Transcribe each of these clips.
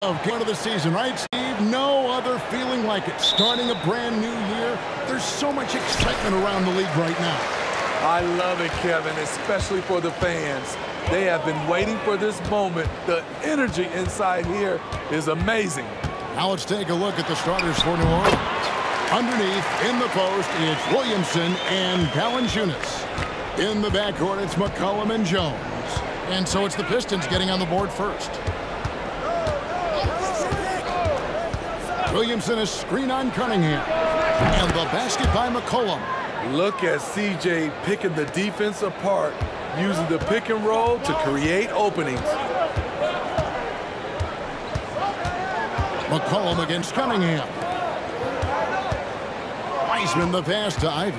Of game of the season, right, Steve? No other feeling like it. Starting a brand new year, there's so much excitement around the league right now. I love it, Kevin, especially for the fans. They have been waiting for this moment. The energy inside here is amazing. Now let's take a look at the starters for New Orleans. Underneath, in the post, it's Williamson and Valanciunas. In the backcourt, it's McCollum and Jones. And so it's the Pistons getting on the board first. Williamson, a screen on Cunningham. And the basket by McCollum. Look at CJ picking the defense apart, using the pick and roll to create openings. McCollum against Cunningham. Wiseman the pass to Ivy.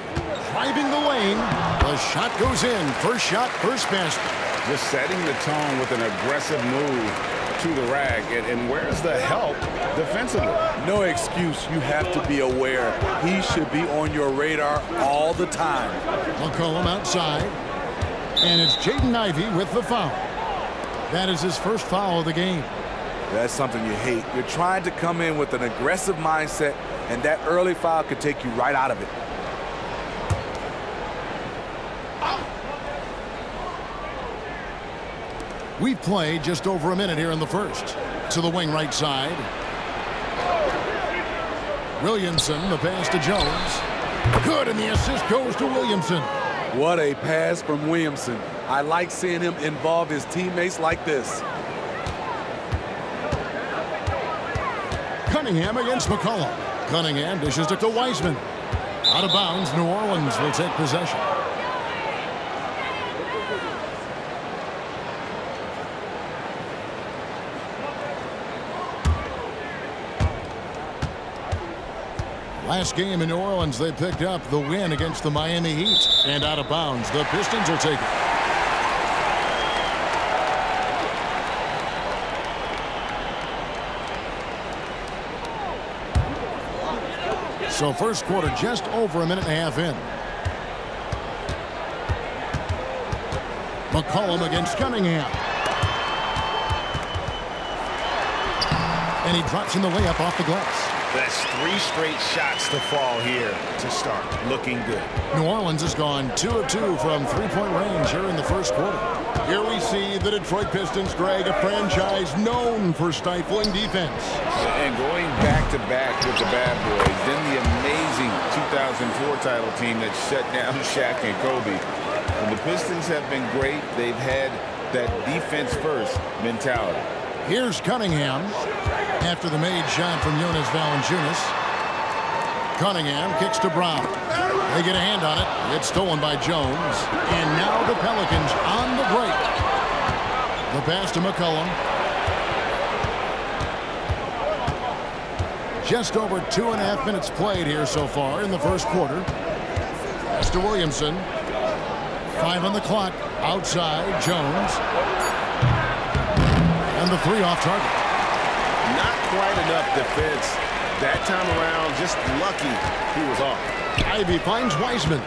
Driving the lane. The shot goes in. First shot, first basket. Just setting the tone with an aggressive move to the rack. And where's the help defensively? No excuse. You have to be aware. He should be on your radar all the time. McCollum outside. And it's Jaden Ivey with the foul. That is his first foul of the game. That's something you hate. You're trying to come in with an aggressive mindset, and that early foul could take you right out of it. We've played just over a minute here in the first. To the wing right side. Williamson, the pass to Jones. Good, and the assist goes to Williamson. What a pass from Williamson. I like seeing him involve his teammates like this. Cunningham against McCollum. Cunningham dishes it to Wiseman. Out of bounds, New Orleans will take possession. Last game in New Orleans, they picked up the win against the Miami Heat. And out of bounds, the Pistons will take it. So first quarter just over a minute and a half in. McCollum against Cunningham. And he drops in the layup off the glass. That's 3 straight shots to fall here to start. Looking good. New Orleans has gone 2 of 2 from three-point range here in the first quarter. Here we see the Detroit Pistons, Greg, a franchise known for stifling defense. And going back-to-back with the bad boys, then the amazing 2004 title team that shut down Shaq and Kobe. And the Pistons have been great. They've had that defense-first mentality. Here's Cunningham after the made shot from Jonas Valanciunas. Cunningham kicks to Brown. They get a hand on it. It's stolen by Jones. And now the Pelicans on the break. The pass to McCollum. Just over 2.5 minutes played here so far in the first quarter. Pass to Williamson. 5 on the clock. Outside, Jones. And the 3 off target. Not quite enough defense. That time around, just lucky he was off. Ivy finds Wiseman.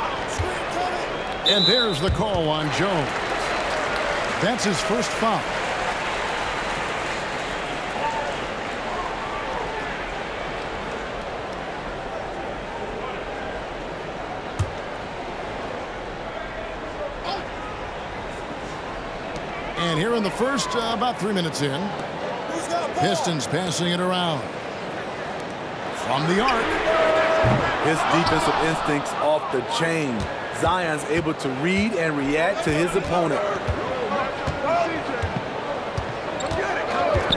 And there's the call on Jones. That's his first foul. And here in the first, about 3 minutes in, Pistons passing it around. From the arc. His defensive instincts off the chain. Zion's able to read and react to his opponent.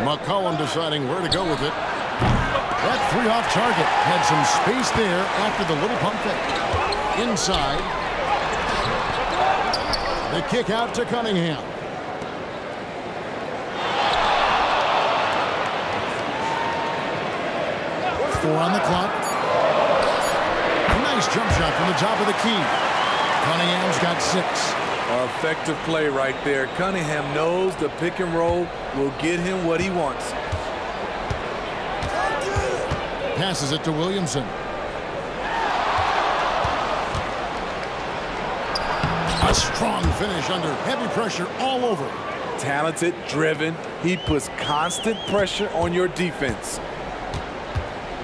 McCollum deciding where to go with it. That 3 off target had some space there after the little pump fake. Inside. The kick out to Cunningham. 4 on the clock. A nice jump shot from the top of the key. Cunningham's got 6. Effective play right there. Cunningham knows the pick and roll will get him what he wants. Passes it to Williamson. A strong finish under heavy pressure all over. Talented, driven. He puts constant pressure on your defense.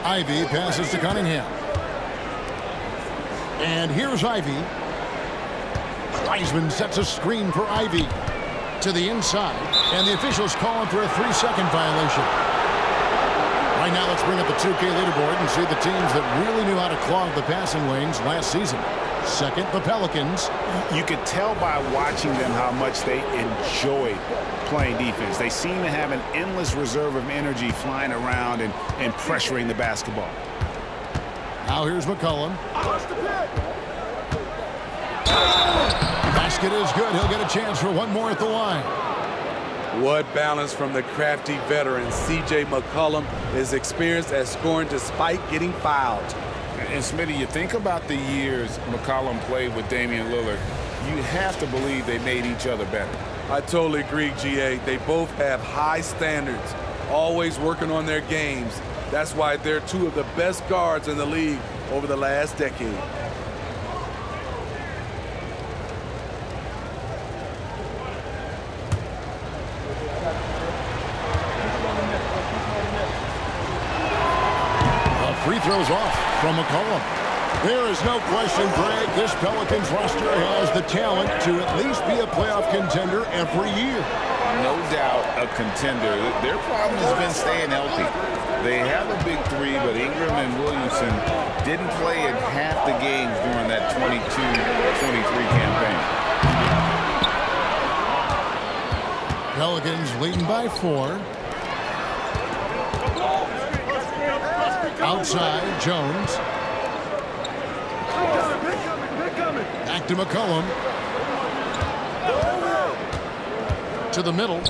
Ivy passes to Cunningham. And here's Ivy. Wiseman sets a screen for Ivy to the inside. And the officials call him for a 3-second violation. Right now, let's bring up the 2K leaderboard and see the teams that really knew how to clog the passing lanes last season. Second, the Pelicans. You could tell by watching them how much they enjoy playing defense. They seem to have an endless reserve of energy flying around and pressuring the basketball. Now here's McCollum. Basket is good. He'll get a chance for one more at the line. What balance from the crafty veteran. C.J. McCollum is experienced at scoring despite getting fouled. And Smitty, you think about the years McCollum played with Damian Lillard, you have to believe they made each other better. I totally agree, G.A. They both have high standards, always working on their games. That's why they're two of the best guards in the league over the last decade. Free throws off from McCollum. There is no question, Greg, this Pelicans roster has the talent to at least be a playoff contender every year. No doubt a contender. Their problem has been staying healthy. They have a big three, but Ingram and Williamson didn't play in half the games during that 22-23 campaign. Pelicans leading by 4. Outside, Jones. Back to McCollum. To the middle. And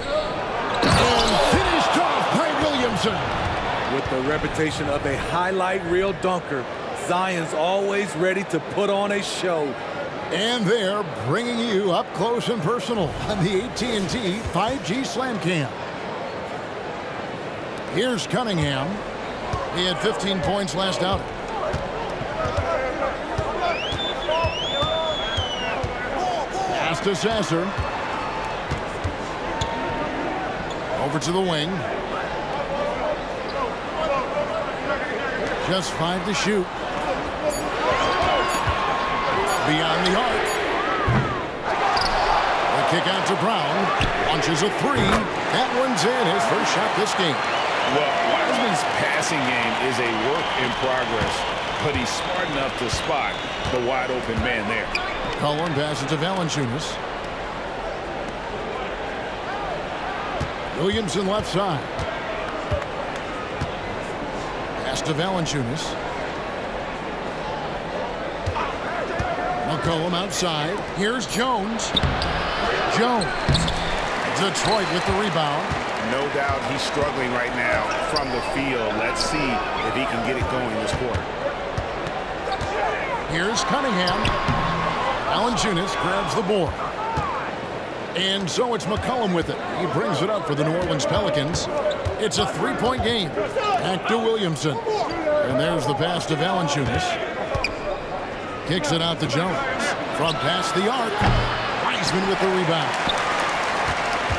finished off by Williamson. With the reputation of a highlight reel dunker, Zion's always ready to put on a show. And they're bringing you up close and personal on the AT&T 5G Slam Cam. Here's Cunningham. He had 15 points last outing. Pass to Sasser. Over to the wing. Just 5 to shoot. Beyond the arc. The kick out to Brown. Launches a 3. That one's in. His first shot this game. Well, Wiseman's passing game is a work in progress, but he's smart enough to spot the wide open man there. Cullen passes to Valanciunas. Williamson left side. Pass to Valanciunas. McCollum outside. Here's Jones. Detroit with the rebound. No doubt he's struggling right now from the field. Let's see if he can get it going this quarter. Here's Cunningham. Valanciunas grabs the board. And so it's McCollum with it. He brings it up for the New Orleans Pelicans. It's a 3-point game. Back to Williamson. And there's the pass to Valanciunas. Kicks it out to Jones. From past the arc. Wiseman with the rebound.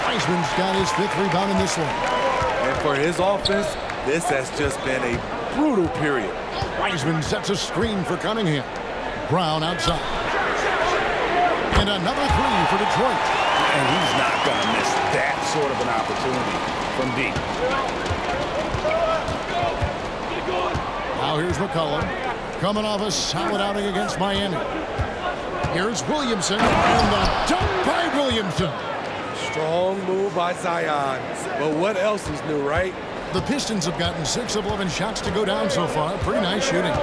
Wiseman's got his 5th rebound in this one. And for his offense, this has just been a brutal period. Wiseman sets a screen for Cunningham. Brown outside. And another 3 for Detroit. And he's not going to miss that sort of an opportunity from deep. Now here's McCollum. Coming off a solid outing against Miami. Here's Williamson. And the dunk by Williamson. Strong move by Zion. But what else is new, right? The Pistons have gotten 6 of 11 shots to go down so far. Pretty nice shooting.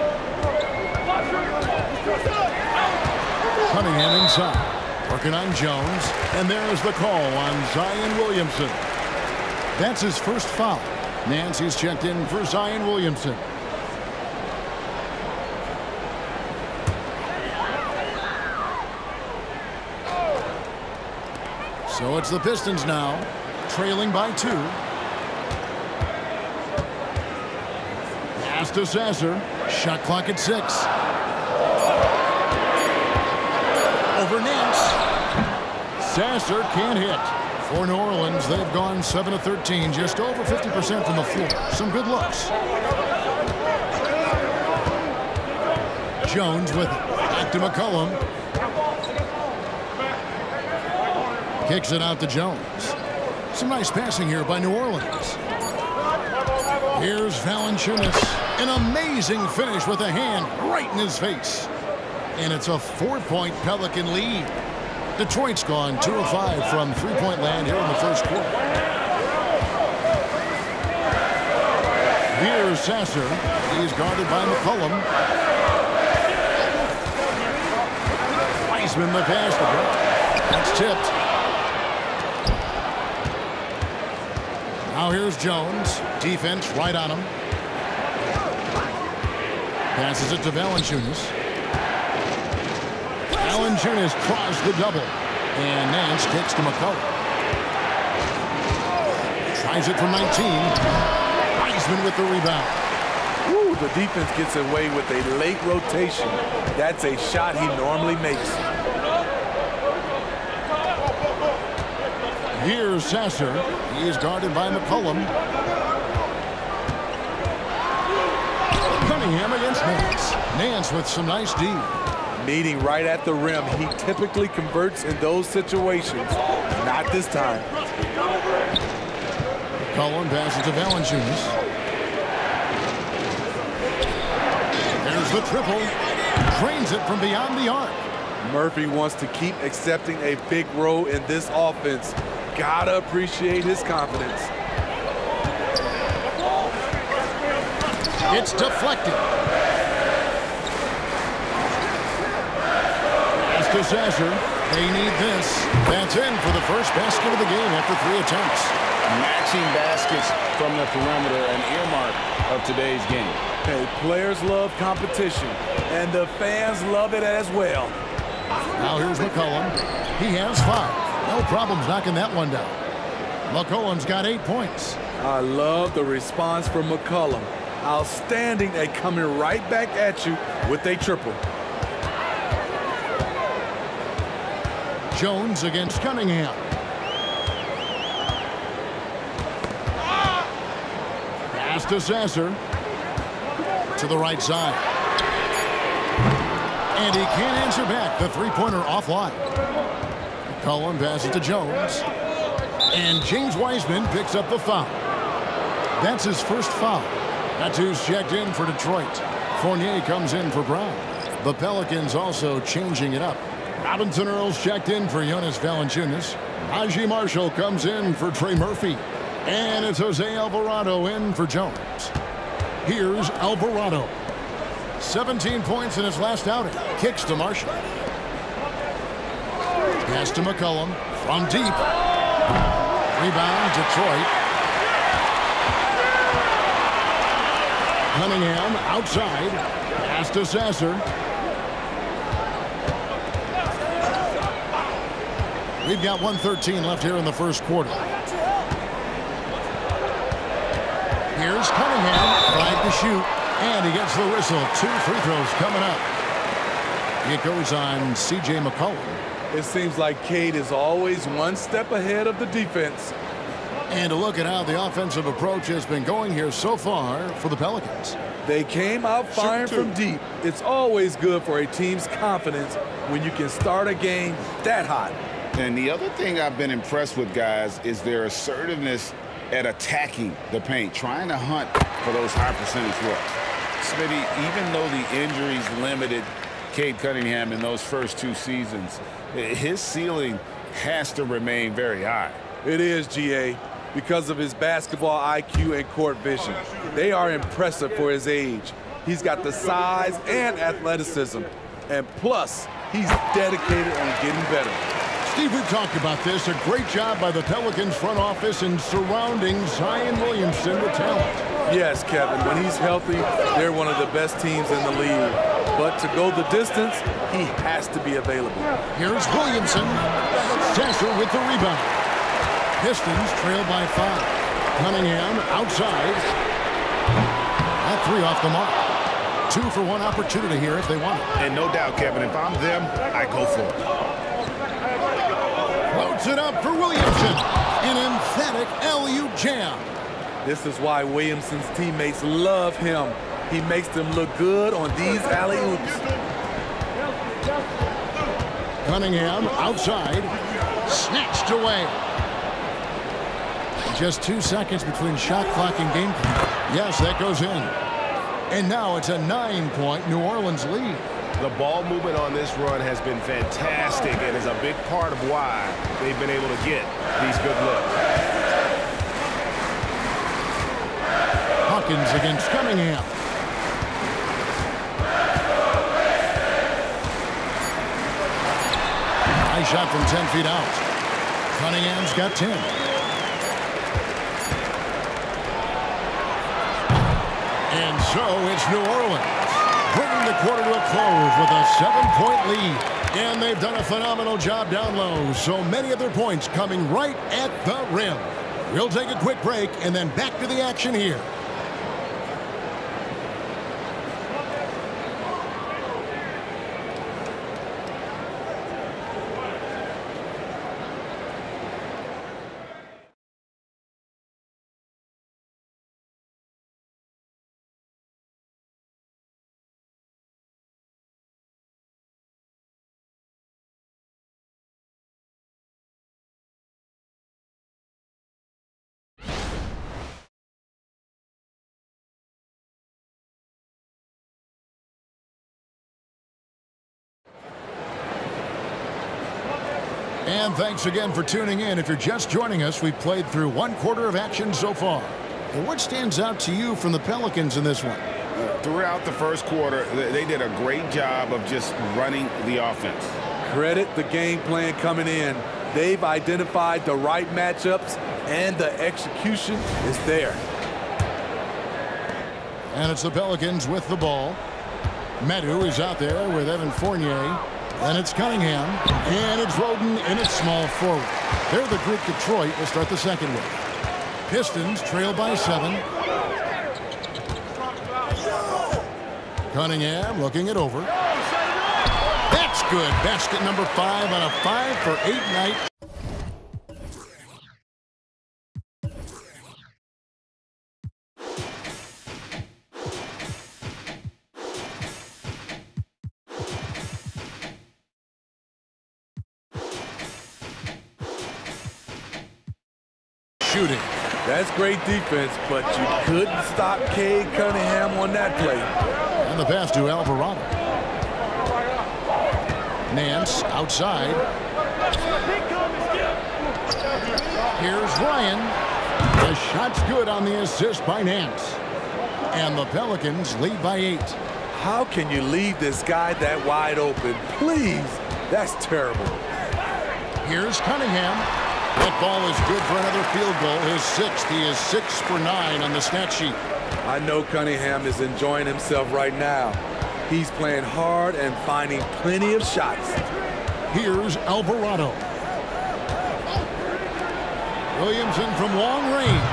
Cunningham inside. Working on Jones. And there's the call on Zion Williamson. That's his first foul. Nancy's checked in for Zion Williamson. So it's the Pistons now, trailing by 2. Pass to Sasser. Shot clock at 6. Over Nance. Sasser can't hit. For New Orleans, they've gone 7 of 13, just over 50% from the floor. Some good looks. Jones with it. Back to McCollum. Kicks it out to Jones. Some nice passing here by New Orleans. Here's Valanciunas. An amazing finish with a hand right in his face. And it's a 4-point Pelican lead. Detroit's gone 2 of 5 from three-point land here in the first quarter. Here's Sasser. He's guarded by McCollum. Wiseman the pass. That's tipped. Now here's Jones. Defense right on him. Passes it to Valanciunas. Valanciunas crossed the double. And Nance kicks to McCollum. Tries it from 19. Wiseman with the rebound. Ooh, the defense gets away with a late rotation. That's a shot he normally makes. Here's Sasser. He is guarded by McCollum. Cunningham against Nance. Nance with some nice D. Meeting right at the rim. He typically converts in those situations. Not this time. McCollum passes to Valanciunas. There's the triple. Drains it from beyond the arc. Murphy wants to keep accepting a big role in this offense. Gotta appreciate his confidence. It's deflected. Pass to Sasser. They need this. That's in for the first basket of the game after 3 attempts. Matching baskets from the perimeter, an earmark of today's game. Hey, players love competition, and the fans love it as well. Now here's McCollum. He has 5. No problems knocking that one down. McCollum's got 8 points. I love the response from McCollum. Outstanding at coming right back at you with a triple. Jones against Cunningham. Pass to Sasser. To the right side. And he can't answer back. The three-pointer offline. McCollum passes to Jones. And James Wiseman picks up the foul. That's his first foul. That's who's checked in for Detroit. Fournier comes in for Brown. The Pelicans also changing it up. Robinson Earls checked in for Jonas Valanciunas. Najee Marshall comes in for Trey Murphy. And it's Jose Alvarado in for Jones. Here's Alvarado. 17 points in his last outing. Kicks to Marshall. Pass to McCollum from deep. Rebound, Detroit. Cunningham outside. Pass to Sasser. We've got 1:13 left here in the first quarter. Here's Cunningham. 5 to shoot. And he gets the whistle. 2 free throws coming up. It goes on C.J. McCollum. It seems like Cade is always one step ahead of the defense. And a look at how the offensive approach has been going here so far for the Pelicans. They came out firing from deep. It's always good for a team's confidence when you can start a game that hot. And the other thing I've been impressed with, guys, is their assertiveness at attacking the paint, trying to hunt for those high percentage looks. Smitty, even though the injuries limited Cade Cunningham in those first 2 seasons, his ceiling has to remain very high. It is, GA, because of his basketball IQ and court vision. They are impressive for his age. He's got the size and athleticism. And plus, he's dedicated on getting better. Steve, we've talked about this. A great job by the Pelicans front office in surrounding Zion Williamson with talent. Yes, Kevin, when he's healthy, they're one of the best teams in the league. But to go the distance, he has to be available. Here's Williamson. Sasser with the rebound. Pistons trail by 5. Cunningham outside. That 3 off the mark. 2 for 1 opportunity here if they want it. And no doubt, Kevin, if I'm them, I go for it. puts it up for Williamson. An emphatic alley-oop jam. This is why Williamson's teammates love him. He makes them look good on these alley-oops. Cunningham outside. Snatched away. Just 2 seconds between shot clock and game clock. Yes, that goes in. And now it's a 9-point New Orleans lead. The ball movement on this run has been fantastic and is a big part of why they've been able to get these good looks. Hawkins against Cunningham. High shot from 10 feet out. Cunningham's got 10. And so it's New Orleans, bringing the quarter to a close with a 7-point lead. And they've done a phenomenal job down low, so many of their points coming right at the rim. We'll take a quick break and then back to the action here. And thanks again for tuning in. If you're just joining us, we've played through 1 quarter of action so far. And what stands out to you from the Pelicans in this one? Throughout the first quarter, they did a great job of just running the offense. Credit the game plan coming in. They've identified the right matchups, and the execution is there. And it's the Pelicans with the ball. Medu is out there with Evan Fournier. And it's Cunningham. And it's Roden in its small forward. They're the group Detroit will start the second with. Pistons trail by 7. Cunningham looking it over. That's good. Basket number 5 on a 5-for-8 night. Shooting. That's great defense, but you couldn't stop Cade Cunningham on that play. And the pass to Alvarado. Nance outside. Here's Ryan. The shot's good on the assist by Nance. And the Pelicans lead by 8. How can you leave this guy that wide open? Please, that's terrible. Here's Cunningham. That ball is good for another field goal. His 6th. He is 6 for 9 on the stat sheet. I know Cunningham is enjoying himself right now. He's playing hard and finding plenty of shots. Here's Alvarado. Williamson from long range.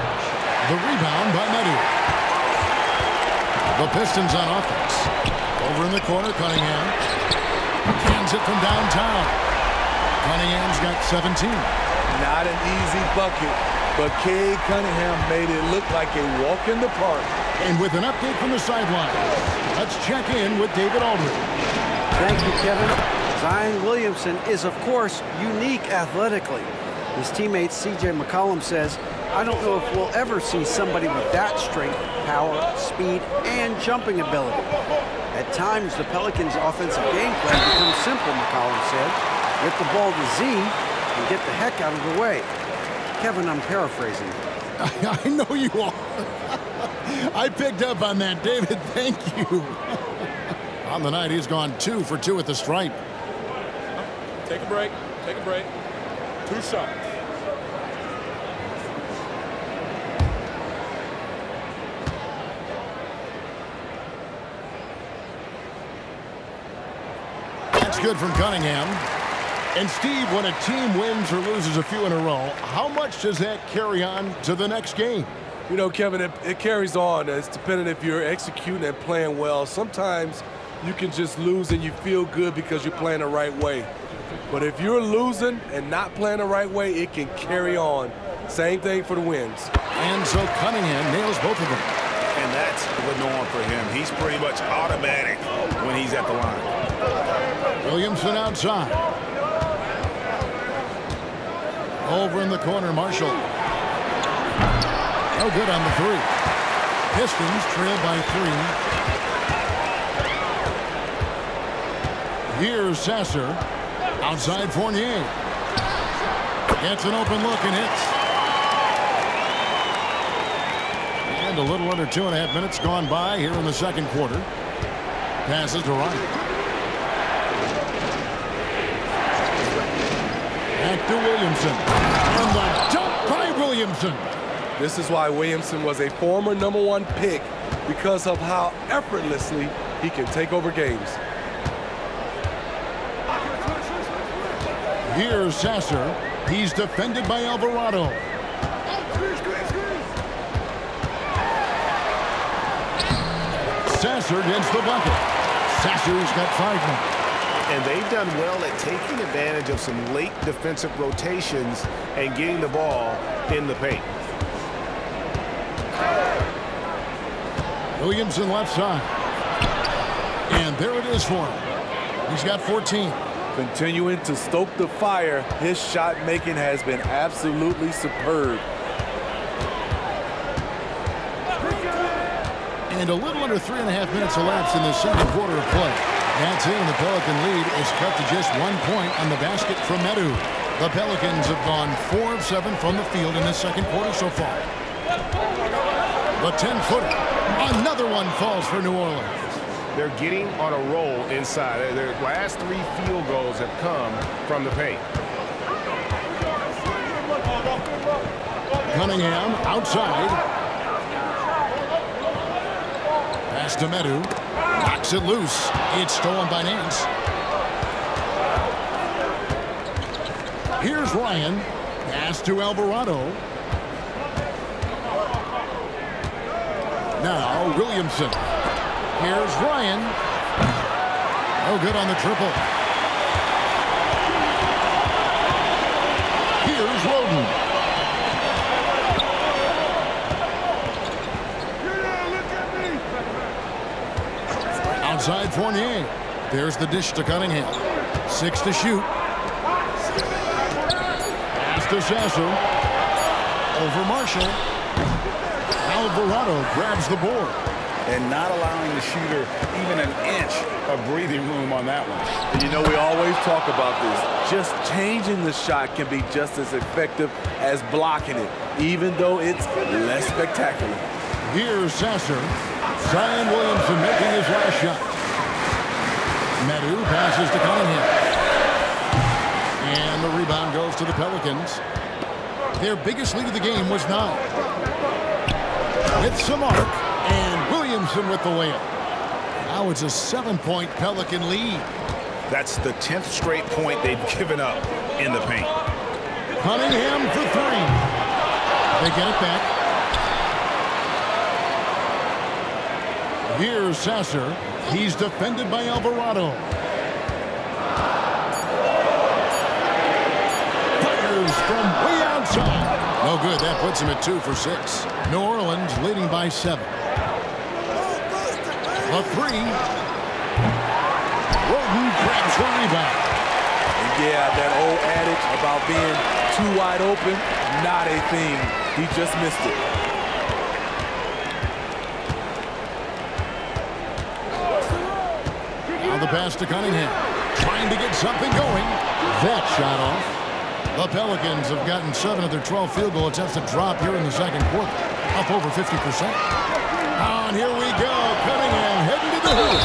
The rebound by Medu. The Pistons on offense. Over in the corner, Cunningham. Cans it from downtown. Cunningham's got 17. Not an easy bucket, but Cade Cunningham made it look like a walk in the park. And with an update from the sideline, let's check in with David Aldridge. Thank you, Kevin. Zion Williamson is, of course, unique athletically. His teammate C.J. McCollum says, I don't know if we'll ever see somebody with that strength, power, speed, and jumping ability. At times, the Pelicans' offensive game plan becomes simple, McCollum said. Get the ball to Z and get the heck out of the way. Kevin, I'm paraphrasing. I know you are. I picked up on that, David. Thank you. On the night, he's gone 2 for 2 at the stripe. Take a break. Take a break. 2 shots. That's good from Cunningham. And Steve, when a team wins or loses a few in a row, how much does that carry on to the next game? You know, Kevin, it carries on. It's depending if you're executing and playing well. Sometimes you can just lose and you feel good because you're playing the right way. But if you're losing and not playing the right way, it can carry on. Same thing for the wins. And so Cunningham nails both of them. And that's the norm for him. He's pretty much automatic when he's at the line. Williamson outside. Over in the corner, Marshall. No good on the three. Pistons trail by 3. Here's Sasser. Outside Fournier. Gets an open look and hits. And a little under 2.5 minutes gone by here in the second quarter. Passes to Ryan. Back to Williamson. And the jump by Williamson. This is why Williamson was a former #1 pick, because of how effortlessly he can take over games. Here's Sasser. He's defended by Alvarado. Sasser gets the bucket. Sasser's got 5 now. And they've done well at taking advantage of some late defensive rotations and getting the ball in the paint. Williamson left side. And there it is for him. He's got 14. Continuing to stoke the fire, his shot making has been absolutely superb. And a little under 3.5 minutes elapsed in the second quarter of play. That's it, and the Pelican lead is cut to just 1 point on the basket from Medu. The Pelicans have gone 4 of 7 from the field in this second quarter so far. The 10-footer. Another one falls for New Orleans. They're getting on a roll inside. Their last 3 field goals have come from the paint. Cunningham outside. Pass to Medu. Knocks it loose. It's stolen by Nance. Here's Ryan. Pass to Alvarado. Now Williamson. Here's Ryan. No good on the triple. Here's Roden. Outside Fournier. There's the dish to Cunningham. 6 to shoot. Pass to Sasser. Over Marshall. Alvarado grabs the board. And not allowing the shooter even an inch of breathing room on that one. And you know, we always talk about this. Just changing the shot can be just as effective as blocking it, even though it's less spectacular. Here's Sasser. Zion Williamson making his last shot. Medu passes to Cunningham. And the rebound goes to the Pelicans. Their biggest lead of the game was 9. With some arc, and Williamson with the layup. Now it's a 7-point Pelican lead. That's the 10th straight point they've given up in the paint. Cunningham for 3. They get it back. Here's Sasser. He's defended by Alvarado. Fires from way outside. No good. That puts him at 2 for 6. New Orleans leading by 7. A 3. Roden grabs the rebound. And yeah, that old adage about being too wide open, not a thing. He just missed it. Now the pass to Cunningham. Trying to get something going. That shot off. The Pelicans have gotten 7 of their 12 field goal attempts to drop here in the second quarter. Up over 50%. And here we go. Cunningham heading to the hoop.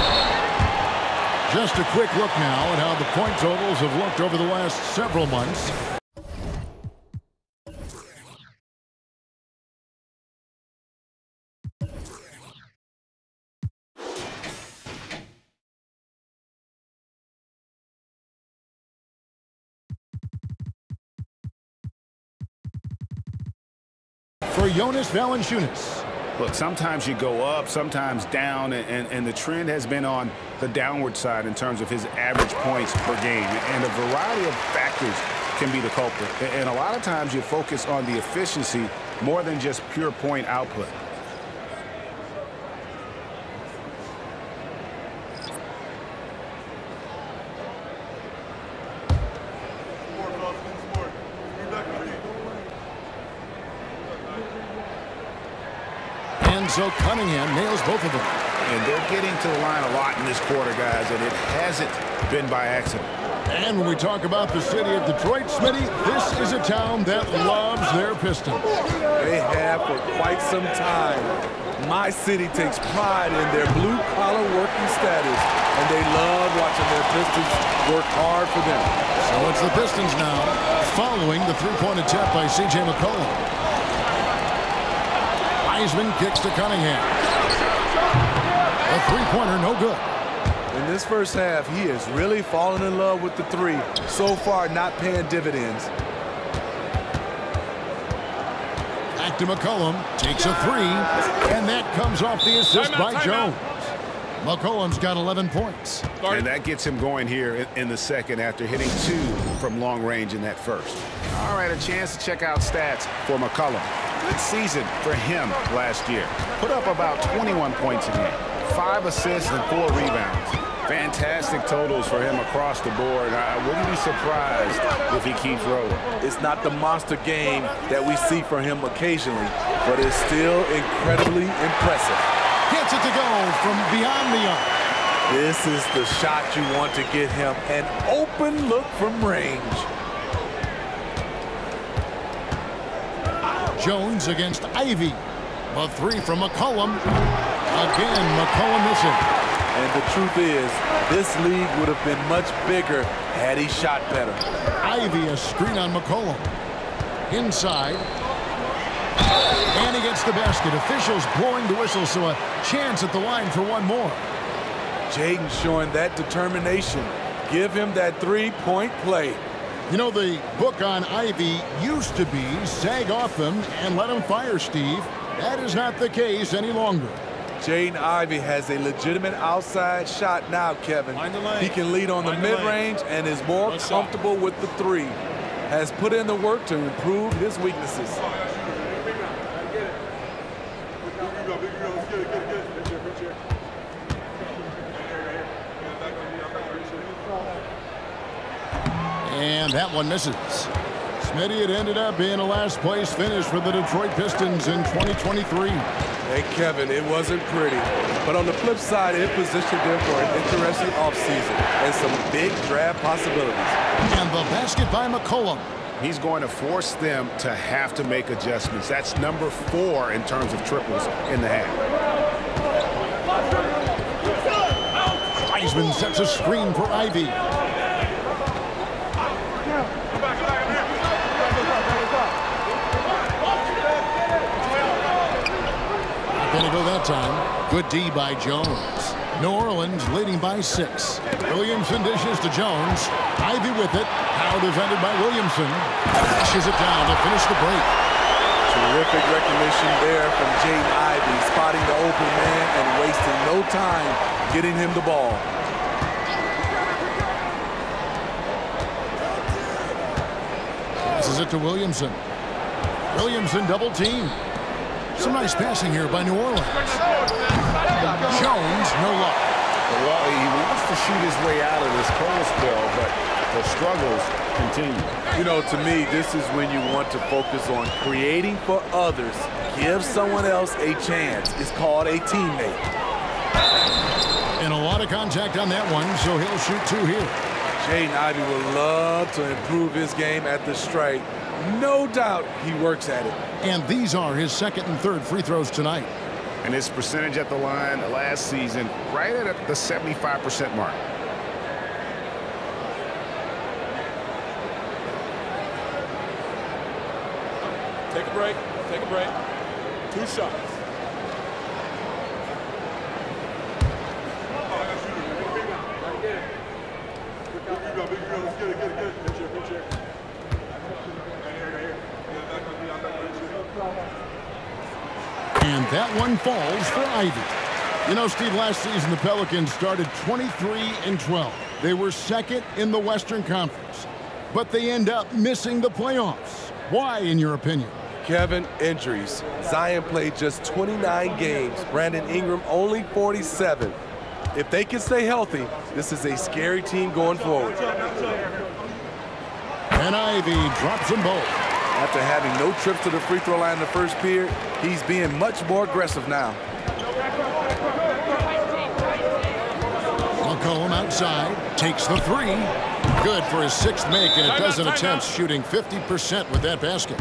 Just a quick look now at how the point totals have looked over the last several months. For Jonas Valanciunas, Look, sometimes you go up, sometimes down, and the trend has been on the downward side in terms of his average points per game. And a variety of factors can be the culprit. And a lot of times you focus on the efficiency more than just pure point output. And so Cunningham nails both of them. And they're getting to the line a lot in this quarter, guys, and it hasn't been by accident. And when we talk about the city of Detroit, Smitty, this is a town that loves their Pistons. They have for quite some time. My city takes pride in their blue-collar working status, and they love watching their Pistons work hard for them. So it's the Pistons now, following the three-point attempt by C.J. McCollum. Wiseman kicks to Cunningham. A three-pointer, no good. In this first half, he has really fallen in love with the three. So far, not paying dividends. Back to McCollum, takes a three, and that comes off the assist by Jones. McCollum's got 11 points. And that gets him going here in the second after hitting 2 from long range in that first. All right, a chance to check out stats for McCollum. Good season for him last year. Put up about 21 points a game, 5 assists and 4 rebounds. Fantastic totals for him across the board. I wouldn't be surprised if he keeps rolling. It's not the monster game that we see from him occasionally, but it's still incredibly impressive. Gets it to go from beyond the arc. This is the shot you want to get him, an open look from range. Jones against Ivy. A three from McCollum. Again, McCollum missing. And the truth is, this league would have been much bigger had he shot better. Ivy, a screen on McCollum. Inside. And he gets the basket. Officials blowing the whistle, so a chance at the line for one more. Jaden showing that determination. Give him that three-point play. You know, the book on Ivy used to be sag off them and let him fire, Steve. That is not the case any longer. Jaden Ivey has a legitimate outside shot now, Kevin. He can lead on the mid-range and is more comfortable with the three. Has put in the work to improve his weaknesses. And that one misses. Smitty, it ended up being a last-place finish for the Detroit Pistons in 2023. Hey, Kevin, it wasn't pretty. But on the flip side, it positioned them for an interesting offseason and some big draft possibilities. And the basket by McCollum. He's going to force them to have to make adjustments. That's number 4 in terms of triples in the half. Wiseman sets a screen for Ivy. Gonna go that time. Good D by Jones. New Orleans leading by 6. Williamson dishes to Jones. Ivy with it. Now defended by Williamson. Dashes it down to finish the break. Terrific recognition there from Jaden Ivey, spotting the open man and wasting no time getting him the ball. Passes it to Williamson. Williamson double team. Some nice passing here by New Orleans. Jones, no luck. Well, he wants to shoot his way out of this cold spell, but the struggles continue. You know, to me, this is when you want to focus on creating for others. Give someone else a chance. It's called a teammate. And a lot of contact on that one, so he'll shoot 2 here. Jaden Ivey would love to improve his game at the stripe. No doubt he works at it. And these are his second and third free throws tonight. And his percentage at the line last season, right at the 75% mark. Take a break. Take a break. 2 shots. And that one falls for Ivy. You know, Steve, last season the Pelicans started 23-12. They were second in the Western Conference, but they end up missing the playoffs. Why, in your opinion? Kevin, injuries. Zion played just 29 games. Brandon Ingram only 47. If they can stay healthy, this is a scary team going forward. And Ivy drops them both. After having no trips to the free throw line in the first period, he's being much more aggressive now. McCollum outside, takes the three. Good for his sixth make, and a dozen attempts, shooting 50% with that basket.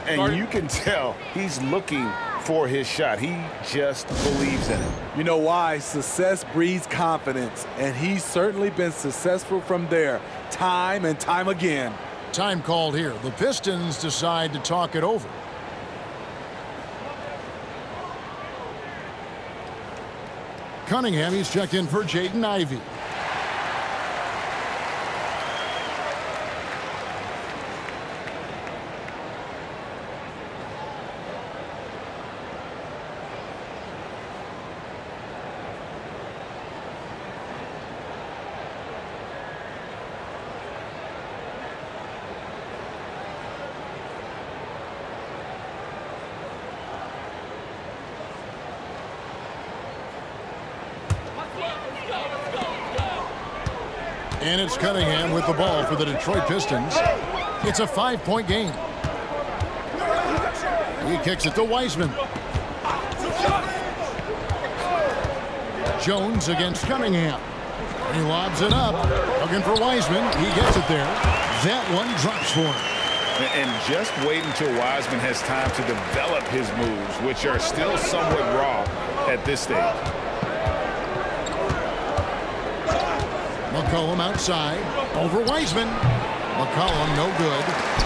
And you can tell he's looking for his shot. He just believes in it. You know why? Success breeds confidence, and he's certainly been successful from there, time and time again. Time called here. The Pistons decide to talk it over. Cunningham, he's checked in for Jaden Ivey. And it's Cunningham with the ball for the Detroit Pistons. It's a 5-point game. He kicks it to Wiseman. Jones against Cunningham. He lobs it up. Looking for Wiseman. He gets it there. That one drops for him. And just wait until Wiseman has time to develop his moves, which are still somewhat raw at this stage. McCollum outside, over Wiseman. McCollum no good.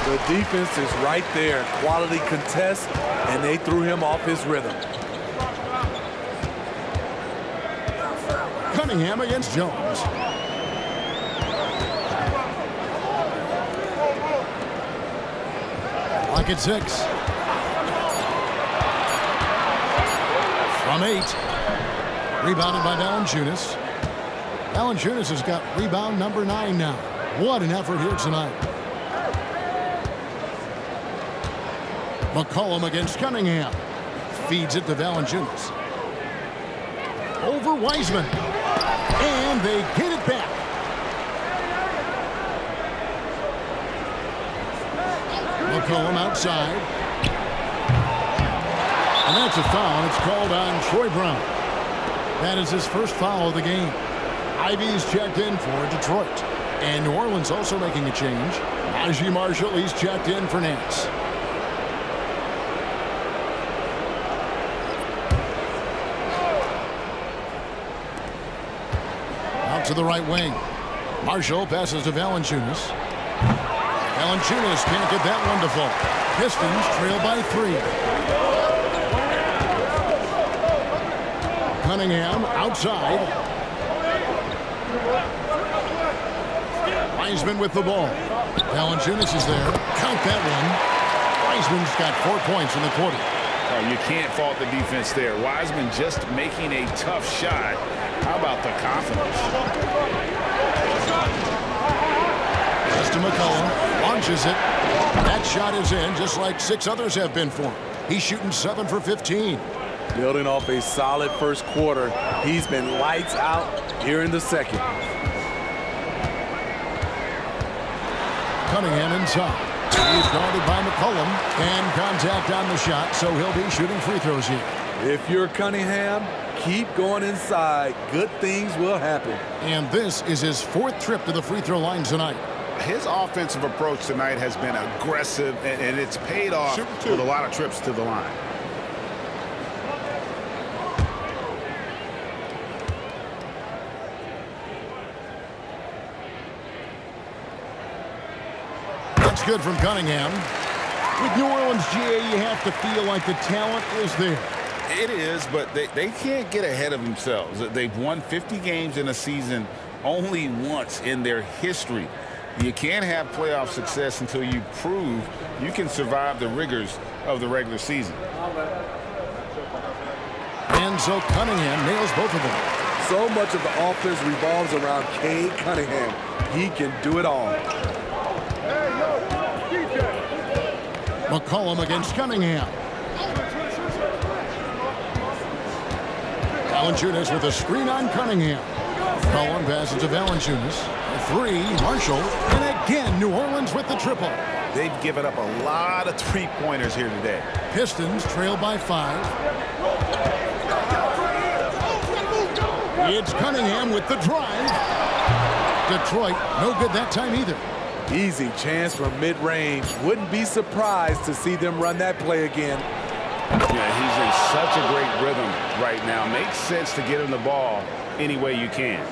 The defense is right there. Quality contest, and they threw him off his rhythm. Cunningham against Jones. Clock at 6. From 8. Rebounded by Valanciunas. Valanciunas has got rebound number 9 now. What an effort here tonight. McCollum against Cunningham. Feeds it to Valanciunas. Over Wiseman. And they get it back. McCollum outside. And that's a foul. It's called on Troy Brown. That is his first foul of the game. Ivy's checked in for Detroit. And New Orleans also making a change. Najee Marshall, he's checked in for Nance. Out to the right wing. Marshall passes to Valanciunas. Valanciunas can't get that one to fall. Pistons trail by 3. Cunningham outside. Wiseman with the ball. Valanciunas is there. Count that one. Wiseman's got 4 points in the quarter. You can't fault the defense there. Wiseman just making a tough shot. How about the confidence? Just to McCollum. Launches it. That shot is in, just like 6 others have been for him. He's shooting 7 for 15. Building off a solid first quarter, he's been lights out here in the second. Cunningham inside. He's guarded by McCollum, and contact on the shot, so he'll be shooting free throws here. If you're Cunningham, keep going inside. Good things will happen. And this is his 4th trip to the free throw line tonight. His offensive approach tonight has been aggressive, and it's paid off with a lot of trips to the line. That's good from Cunningham. With New Orleans, GA, you have to feel like the talent is there. It is, but they can't get ahead of themselves. They've won 50 games in a season only once in their history. You can't have playoff success until you prove you can survive the rigors of the regular season. and so Cunningham nails both of them. So much of the offense revolves around Cade Cunningham. He can do it all. McCollum against Cunningham. Valanciunas with a screen on Cunningham. McCollum passes to Valanciunas. A three, Marshall. And again, New Orleans with the triple. They've given up a lot of three-pointers here today. Pistons trail by 5. It's Cunningham with the drive. Detroit, no good that time either. Easy chance from mid-range. Wouldn't be surprised to see them run that play again. Yeah, he's in such a great rhythm right now. Makes sense to get him the ball any way you can.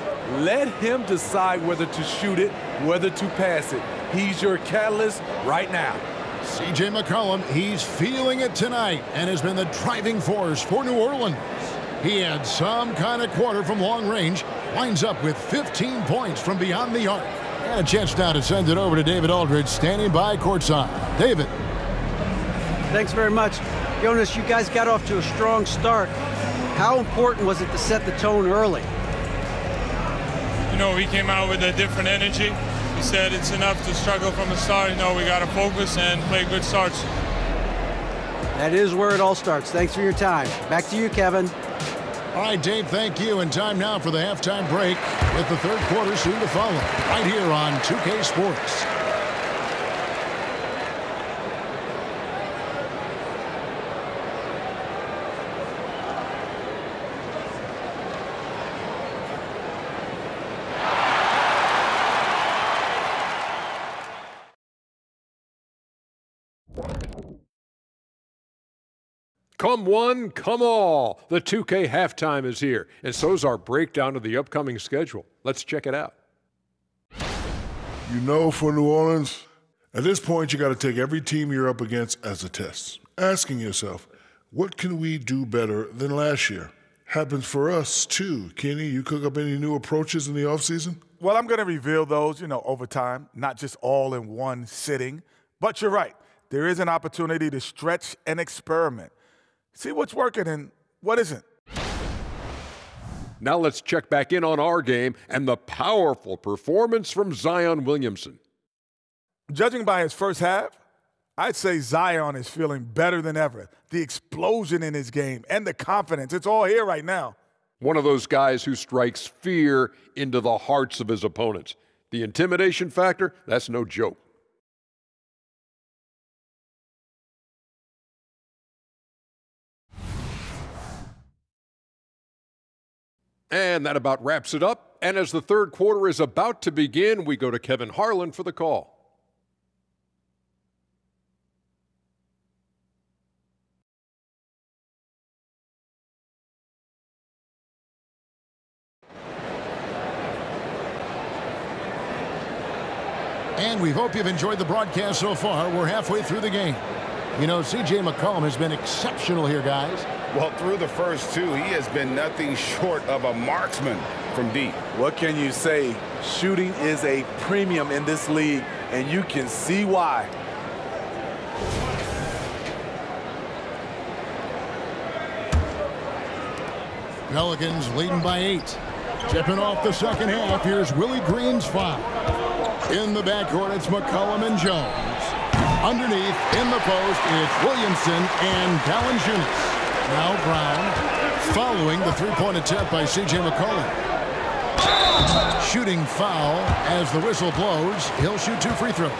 Let him decide whether to shoot it, whether to pass it. He's your catalyst right now. C.J. McCollum, he's feeling it tonight and has been the driving force for New Orleans. He had some kind of quarter from long range, winds up with 15 points from beyond the arc. And a chance now to send it over to David Aldridge, standing by courtside. David. Thanks very much. Jonas, you guys got off to a strong start. How important was it to set the tone early? You know, we came out with a different energy. We said it's enough to struggle from the start. You know, we got to focus and play good starts. That is where it all starts. Thanks for your time. Back to you, Kevin. All right, Dave, thank you. And time now for the halftime break with the third quarter soon to follow right here on 2K Sports. Come one, come all. The 2K halftime is here, and so is our breakdown of the upcoming schedule. Let's check it out. You know, for New Orleans, at this point, you got to take every team you're up against as a test. Asking yourself, what can we do better than last year? Happens for us, too. Kenny, you cook up any new approaches in the offseason? Well, I'm going to reveal those, over time, not just all in one sitting. But you're right. There is an opportunity to stretch and experiment. See what's working and what isn't. Now let's check back in on our game and the powerful performance from Zion Williamson. Judging by his first half, I'd say Zion is feeling better than ever. The explosion in his game and the confidence, it's all here right now. One of those guys who strikes fear into the hearts of his opponents. The intimidation factor, that's no joke. And that about wraps it up. And as the third quarter is about to begin, we go to Kevin Harlan for the call. And we hope you've enjoyed the broadcast so far. We're halfway through the game. You know, C.J. McCollum has been exceptional here, guys. Well, through the first two, he has been nothing short of a marksman from deep. What can you say? Shooting is a premium in this league, and you can see why. Pelicans leading by 8. Tipping off the second half. Here's Willie Green's foul. In the backcourt, it's McCollum and Jones. Underneath, in the post, it's Williamson and Valanciunas. Now Brown, following the three-point attempt by C.J. McCollum. Shooting foul as the whistle blows. He'll shoot 2 free throws.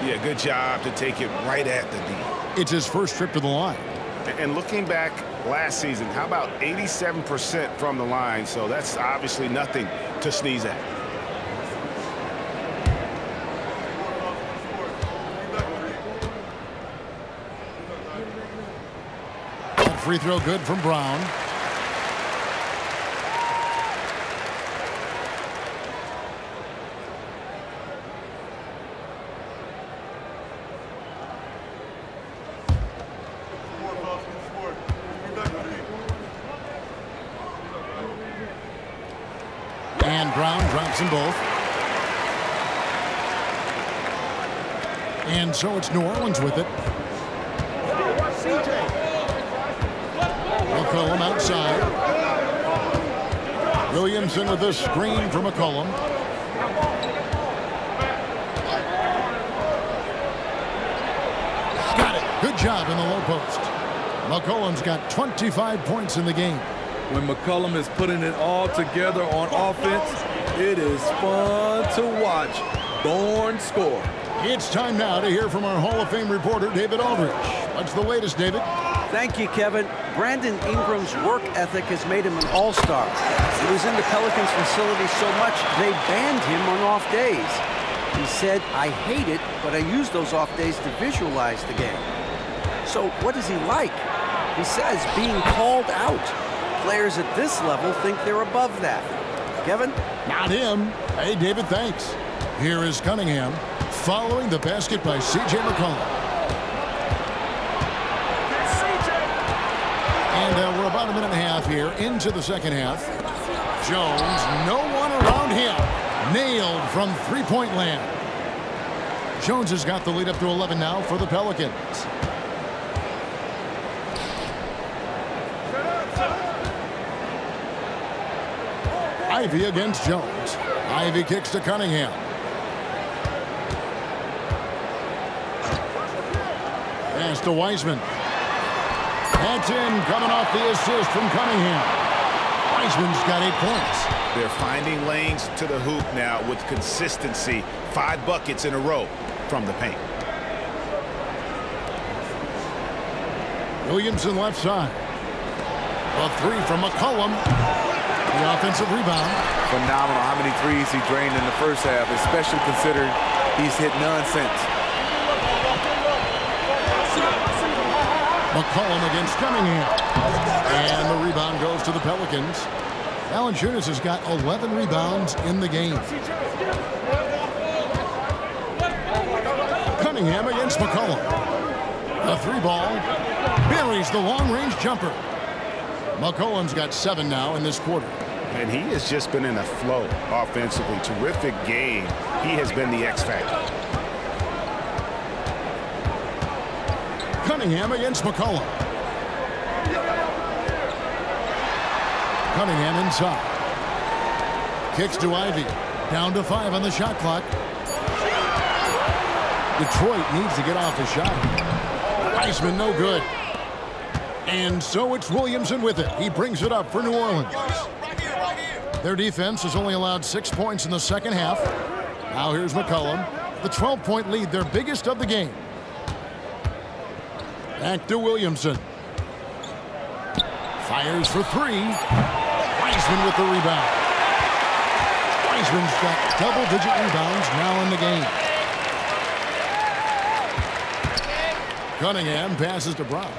Yeah, good job to take it right at the D. It's his first trip to the line. And looking back last season, how about 87% from the line? So that's obviously nothing to sneeze at. Free throw good from Brown. And Brown drops them both. And so it's New Orleans with it. McCollum McCollum outside. Williamson with a screen for McCollum. Got it. Good job in the low post. McCollum's got 25 points in the game. When McCollum is putting it all together on offense, it is fun to watch. Born score. It's time now to hear from our Hall of Fame reporter, David Aldridge. What's the latest, David? Thank you, Kevin. Brandon Ingram's work ethic has made him an all-star. He was in the Pelicans facility so much they banned him on off days. He said, "I hate it, but I use those off days to visualize the game." So what is he like? He says being called out. Players at this level think they're above that. Kevin? Not him. Hey, David, thanks. Here is Cunningham following the basket by C.J. McCollum. And we're about a minute and a half here into the second half. Jones, no one around him. Nailed from three-point land. Jones has got the lead up to 11 now for the Pelicans. Ivy against Jones. Ivy kicks to Cunningham. Pass to Wiseman. That's in, coming off the assist from Cunningham. Wiseman's got 8 points. They're finding lanes to the hoop now with consistency. 5 buckets in a row from the paint. Williamson left side. A three from McCollum. The offensive rebound. Phenomenal how many threes he drained in the first half, especially considering he's hit none since. McCollum against Cunningham. And the rebound goes to the Pelicans. Valanciunas has got 11 rebounds in the game. Cunningham against McCollum. A three ball. Buries the long-range jumper. McCollum's got 7 now in this quarter. And he has just been in a flow offensively. Terrific game. He has been the X factor. Cunningham against McCollum. Cunningham inside. Kicks to Ivy. Down to 5 on the shot clock. Detroit needs to get off the shot. Wiseman no good. And so it's Williamson with it. He brings it up for New Orleans. Their defense has only allowed 6 points in the second half. Now here's McCollum. The 12-point lead, their biggest of the game. Back to Williamson. Fires for 3. Wiseman with the rebound. Wiseman's got double-digit rebounds now in the game. Cunningham passes to Brown.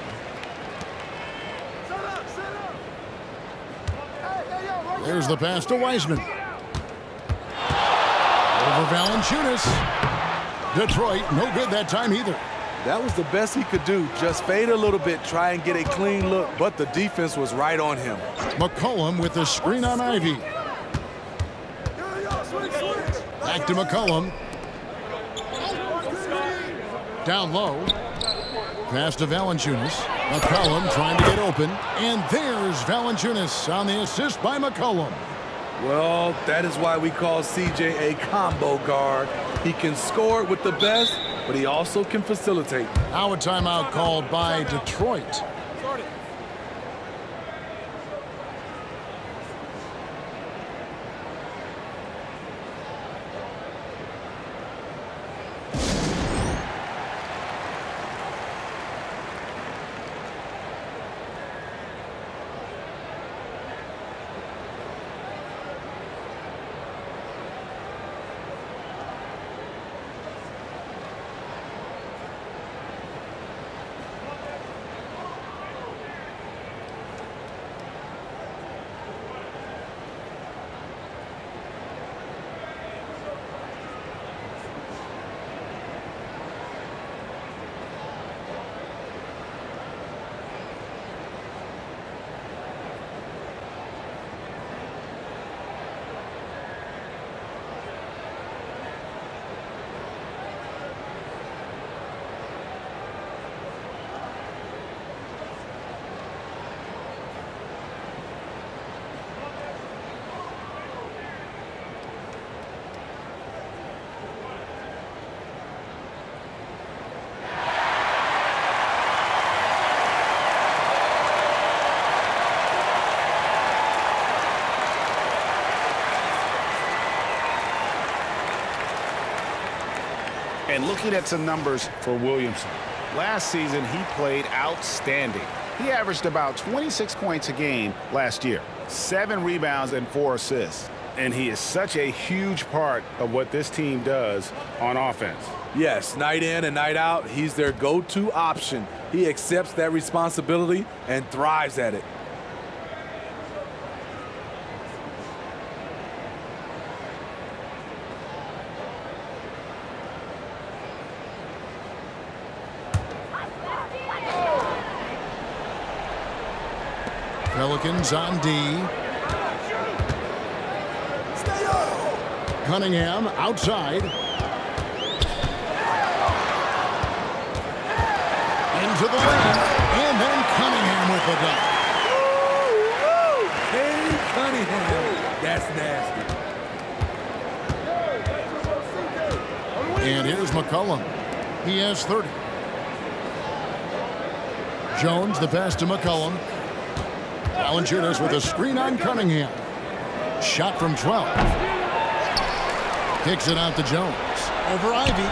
There's the pass to Wiseman. Over Valanciunas. Detroit, no good that time either. That was the best he could do. Just fade a little bit, try and get a clean look, but the defense was right on him. McCollum with the screen on Ivy. Back to McCollum. Down low. Pass to Valanciunas. McCollum trying to get open. And there's Valanciunas on the assist by McCollum. Well, that is why we call CJ a combo guard. He can score with the best, but he also can facilitate. Now a timeout called by Detroit. And looking at some numbers for Williamson. Last season, he played outstanding. He averaged about 26 points a game last year, 7 rebounds and 4 assists. And he is such a huge part of what this team does on offense. Yes, night in and night out, he's their go-to option. He accepts that responsibility and thrives at it. Pelicans on D. Cunningham outside. Into the lane. And then Cunningham with the dunk. Hey, Cunningham. That's nasty. And here's McCollum. He has 30. Jones, the pass to McCollum. Valanciunas with a screen on Cunningham. Shot from 12. Kicks it out to Jones. Over Ivy.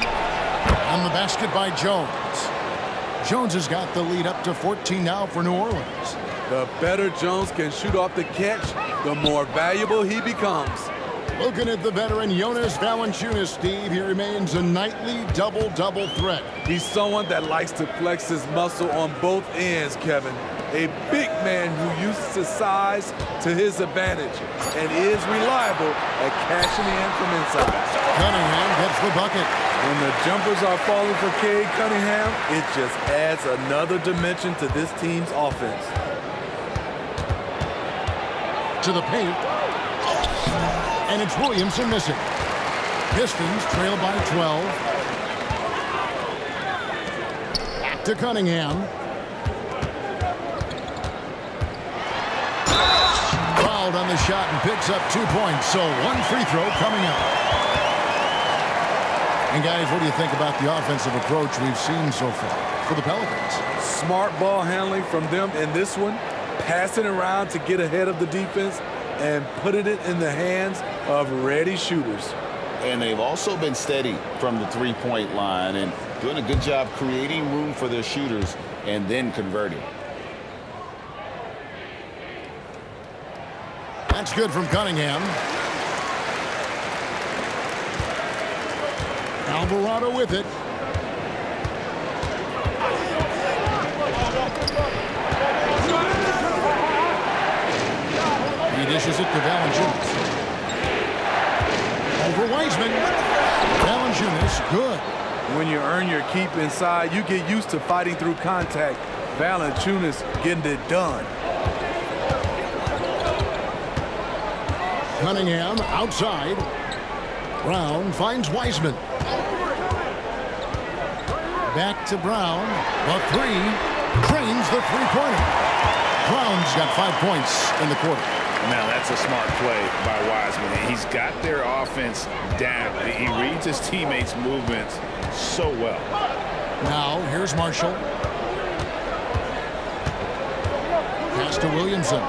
On the basket by Jones. Jones has got the lead up to 14 now for New Orleans. The better Jones can shoot off the catch, the more valuable he becomes. Looking at the veteran Jonas Valanciunas, Steve, he remains a nightly double-double threat. He's someone that likes to flex his muscle on both ends, Kevin. A big man who uses his size to his advantage and is reliable at cashing in from inside. Cunningham gets the bucket. When the jumpers are falling for Cade Cunningham, it just adds another dimension to this team's offense. To the paint. And it's Williamson missing. Pistons trail by 12. Back to Cunningham. Fouled on the shot and picks up 2 points. So 1 free throw coming up. And guys, what do you think about the offensive approach we've seen so far for the Pelicans? Smart ball handling from them in this one. Passing around to get ahead of the defense and putting it in the hands of ready shooters. And they've also been steady from the three-point line and doing a good job creating room for their shooters and then converting. That's good from Cunningham. Alvarado with it. He dishes it to Valanciunas. Over Wiseman. Valanciunas, good. When you earn your keep inside, you get used to fighting through contact. Valanciunas getting it done. Cunningham outside. Brown finds Wiseman. Back to Brown. The three. Drains the three-pointer. Brown's got 5 points in the quarter. Now, that's a smart play by Wiseman. He's got their offense down. He reads his teammates' movements so well. Now, here's Marshall. Pass to Williamson.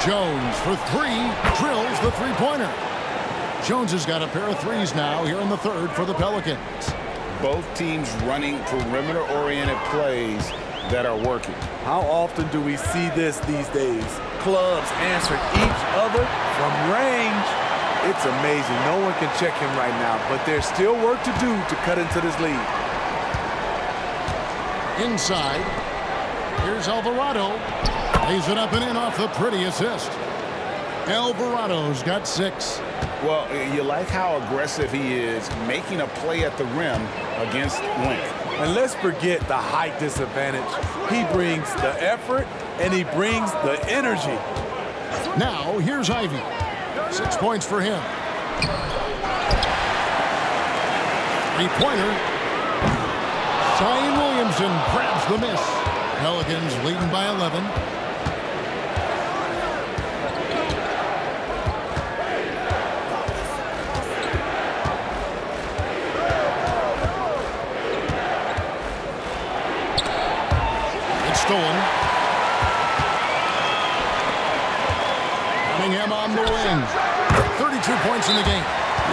Jones for 3. Drills the three-pointer. Jones has got a pair of threes now here in the third for the Pelicans. Both teams running perimeter-oriented plays that are working. How often do we see this these days? Clubs answering each other from range. It's amazing. No one can check him right now, but there's still work to do to cut into this lead. Inside. Here's Alvarado. Lays it up and in off the pretty assist. Alvarado's got 6. Well, you like how aggressive he is making a play at the rim against length. And let's forget the height disadvantage. He brings the effort and he brings the energy. Now, here's Ivy. 6 points for him. Three-pointer. Zion Williamson grabs the miss. Pelicans leading by 11. Stolen. Cunningham on the wing. 32 points in the game.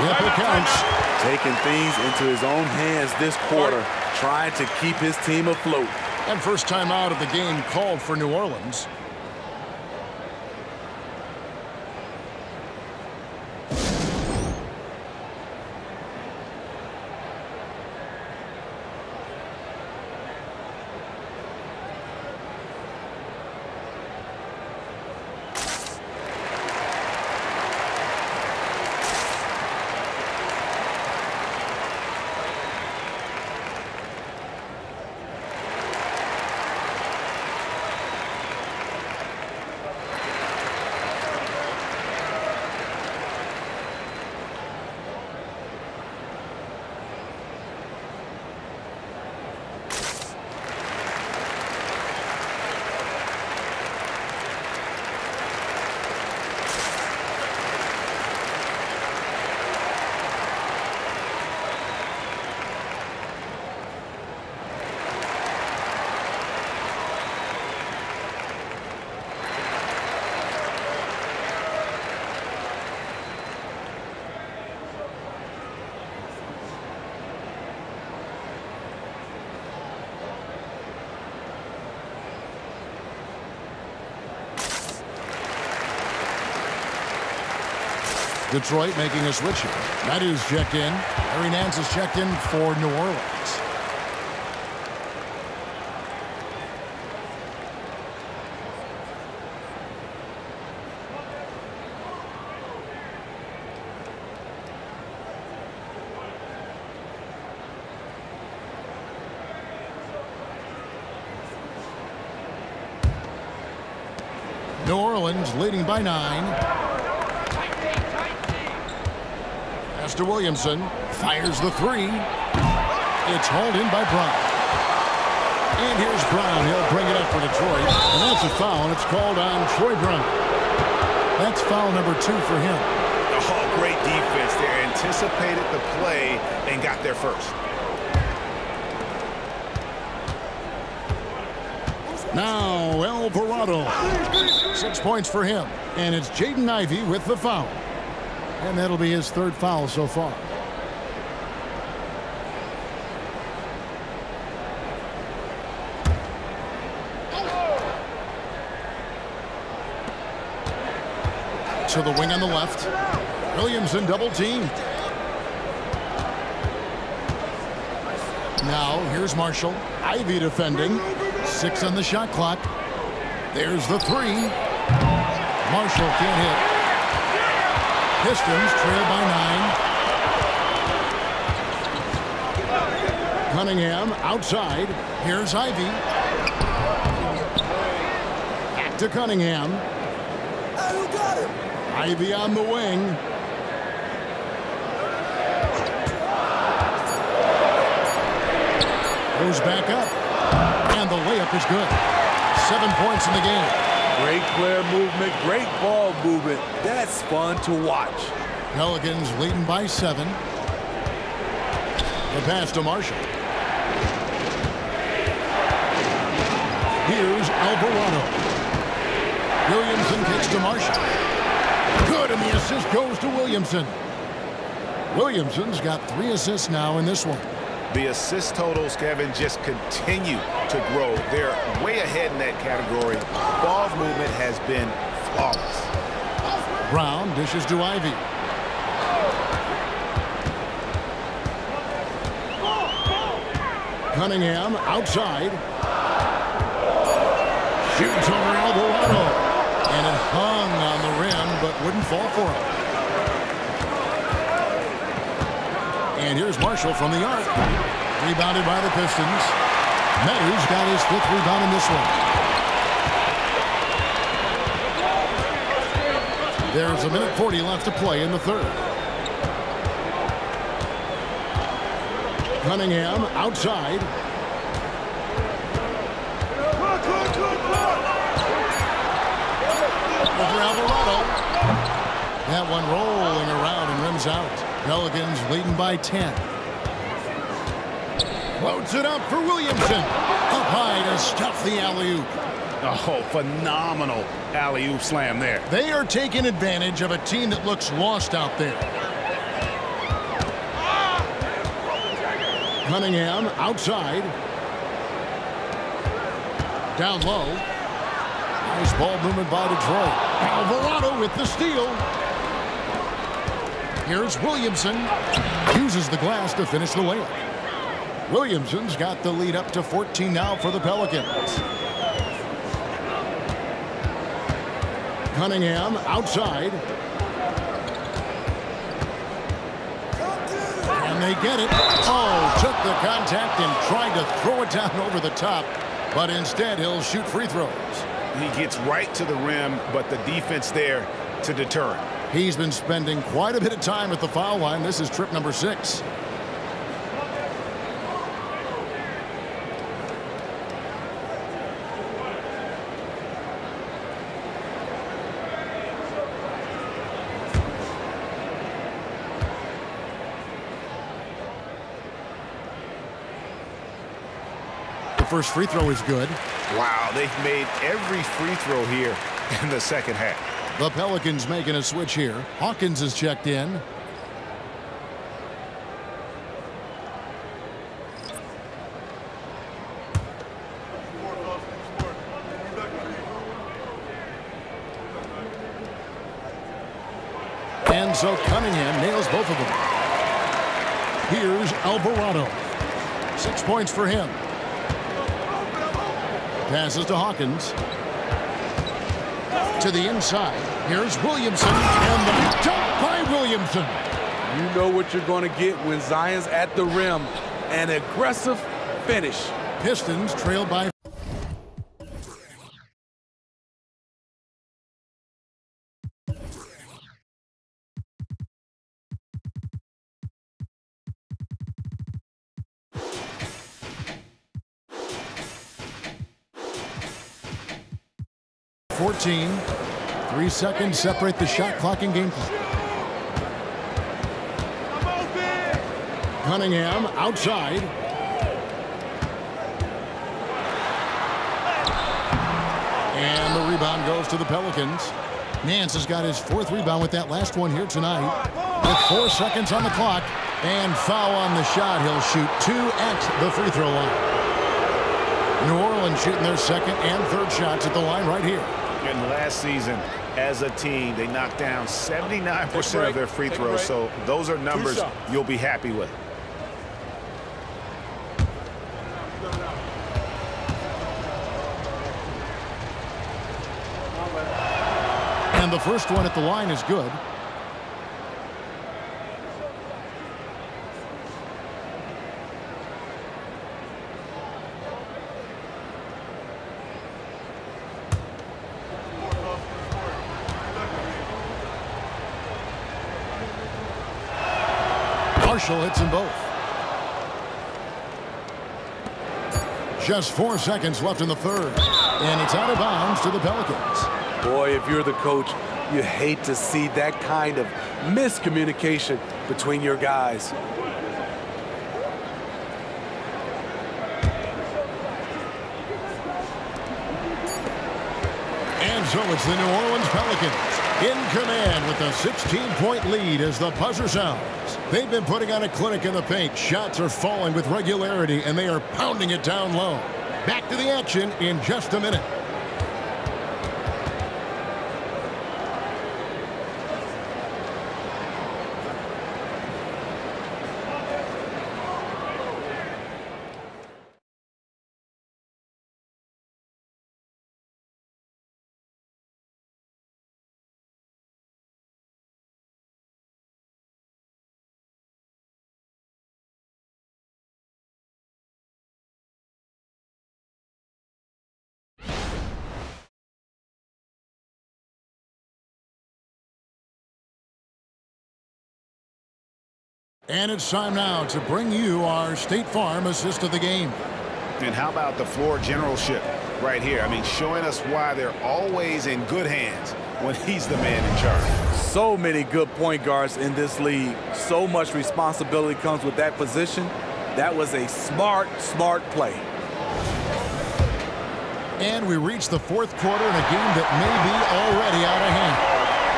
Yep, it counts. Taking things into his own hands this quarter, trying to keep his team afloat. And first time out of the game called for New Orleans. Detroit making a switch here. Matthews checked in. Larry Nance is checked in for New Orleans. New Orleans leading by 9. To Williamson, fires the 3. It's hauled in by Brown. And here's Brown. He'll bring it up for Detroit. And that's a foul, and it's called on Troy Brown. That's foul number 2 for him. Oh, great defense there. Anticipated the play and got there first. Now, Alvarado. 6 points for him. And it's Jaden Ivey with the foul. And that'll be his 3rd foul so far. To the wing on the left. Williamson double teamed. Now here's Marshall. Ivey defending. 6 on the shot clock. There's the 3. Marshall can't hit. Pistons trail by 9. Cunningham outside. Here's Ivey. Back to Cunningham. Ivey on the wing. Goes back up. And the layup is good. 7 points in the game. Great player movement, great ball movement. That's fun to watch. Pelicans leading by 7. The pass to Marshall. Here's Alvarado. Williamson kicks to Marshall. Good, and the assist goes to Williamson. Williamson's got 3 assists now in this one. The assist totals, Kevin, just continue to grow. They're way ahead in that category. Ball movement has been flawless. Brown dishes to Ivey. Cunningham outside. Shoots over Alvarado. And it hung on the rim, but wouldn't fall for him. And here's Marshall from the arc. Rebounded by the Pistons. Matthews got his 5th rebound in this one. There's 1:40 left to play in the 3rd. Cunningham outside. Over Alvarado. That one rolling around and rims out. Pelicans leading by 10. Floats it up for Williamson. Up high to stuff the alley-oop. Oh, phenomenal alley-oop slam there. They are taking advantage of a team that looks lost out there. Cunningham outside. Down low. Nice ball movement by Detroit. Alvarado with the steal. Here's Williamson. Uses the glass to finish the layup. Williamson's got the lead up to 14 now for the Pelicans. Cunningham outside. And they get it. Oh, took the contact and tried to throw it down over the top. But instead, he'll shoot free throws. He gets right to the rim, but the defense there to deter him. He's been spending quite a bit of time at the foul line. This is trip number 6. The first free throw is good. Wow, they've made every free throw here in the second half. The Pelicans making a switch here. Hawkins is checked in. And so Cunningham nails both of them. Here's Alvarado. 6 points for him. Passes to Hawkins. To the inside. Here's Williamson. And the dunk by Williamson. You know what you're going to get when Zion's at the rim. An aggressive finish. Pistons trail by. $14. 3 seconds separate the shot clock and game clock. Cunningham outside. And the rebound goes to the Pelicans. Nance has got his 4th rebound with that last one here tonight. With 4 seconds on the clock and foul on the shot. He'll shoot 2 at the free throw line. New Orleans shooting their 2nd and 3rd shots at the line right here. And last season, as a team, they knocked down 79% of their free throws. So those are numbers you'll be happy with. And the first one at the line is good. Marshall hits them both. Just 4 seconds left in the 3rd. And it's out of bounds to the Pelicans. Boy, if you're the coach, you hate to see that kind of miscommunication between your guys. And so it's the New Orleans Pelicans in command with a 16-point lead as the buzzer sounds. They've been putting on a clinic in the paint. Shots are falling with regularity, and they are pounding it down low. Back to the action in just a minute. And it's time now to bring you our State Farm assist of the game. And how about the floor generalship right here? I mean, showing us why they're always in good hands when he's the man in charge. So many good point guards in this league. So much responsibility comes with that position. That was a smart play. And we reach the 4th quarter in a game that may be already out of hand.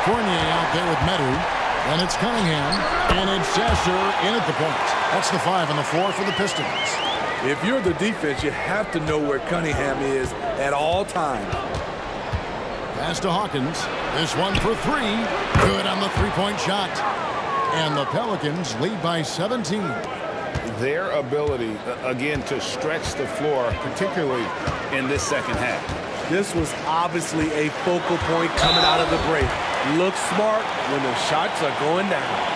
Fournier out there with Medu. And it's Cunningham. And it's Sasser in at the point. That's the 5 and the 4 for the Pistons. If you're the defense, you have to know where Cunningham is at all times. Pass to Hawkins. This one for 3. Good on the three-point shot. And the Pelicans lead by 17. Their ability, again, to stretch the floor, particularly in this second half. This was obviously a focal point coming out of the break. Look smart when the shots are going down.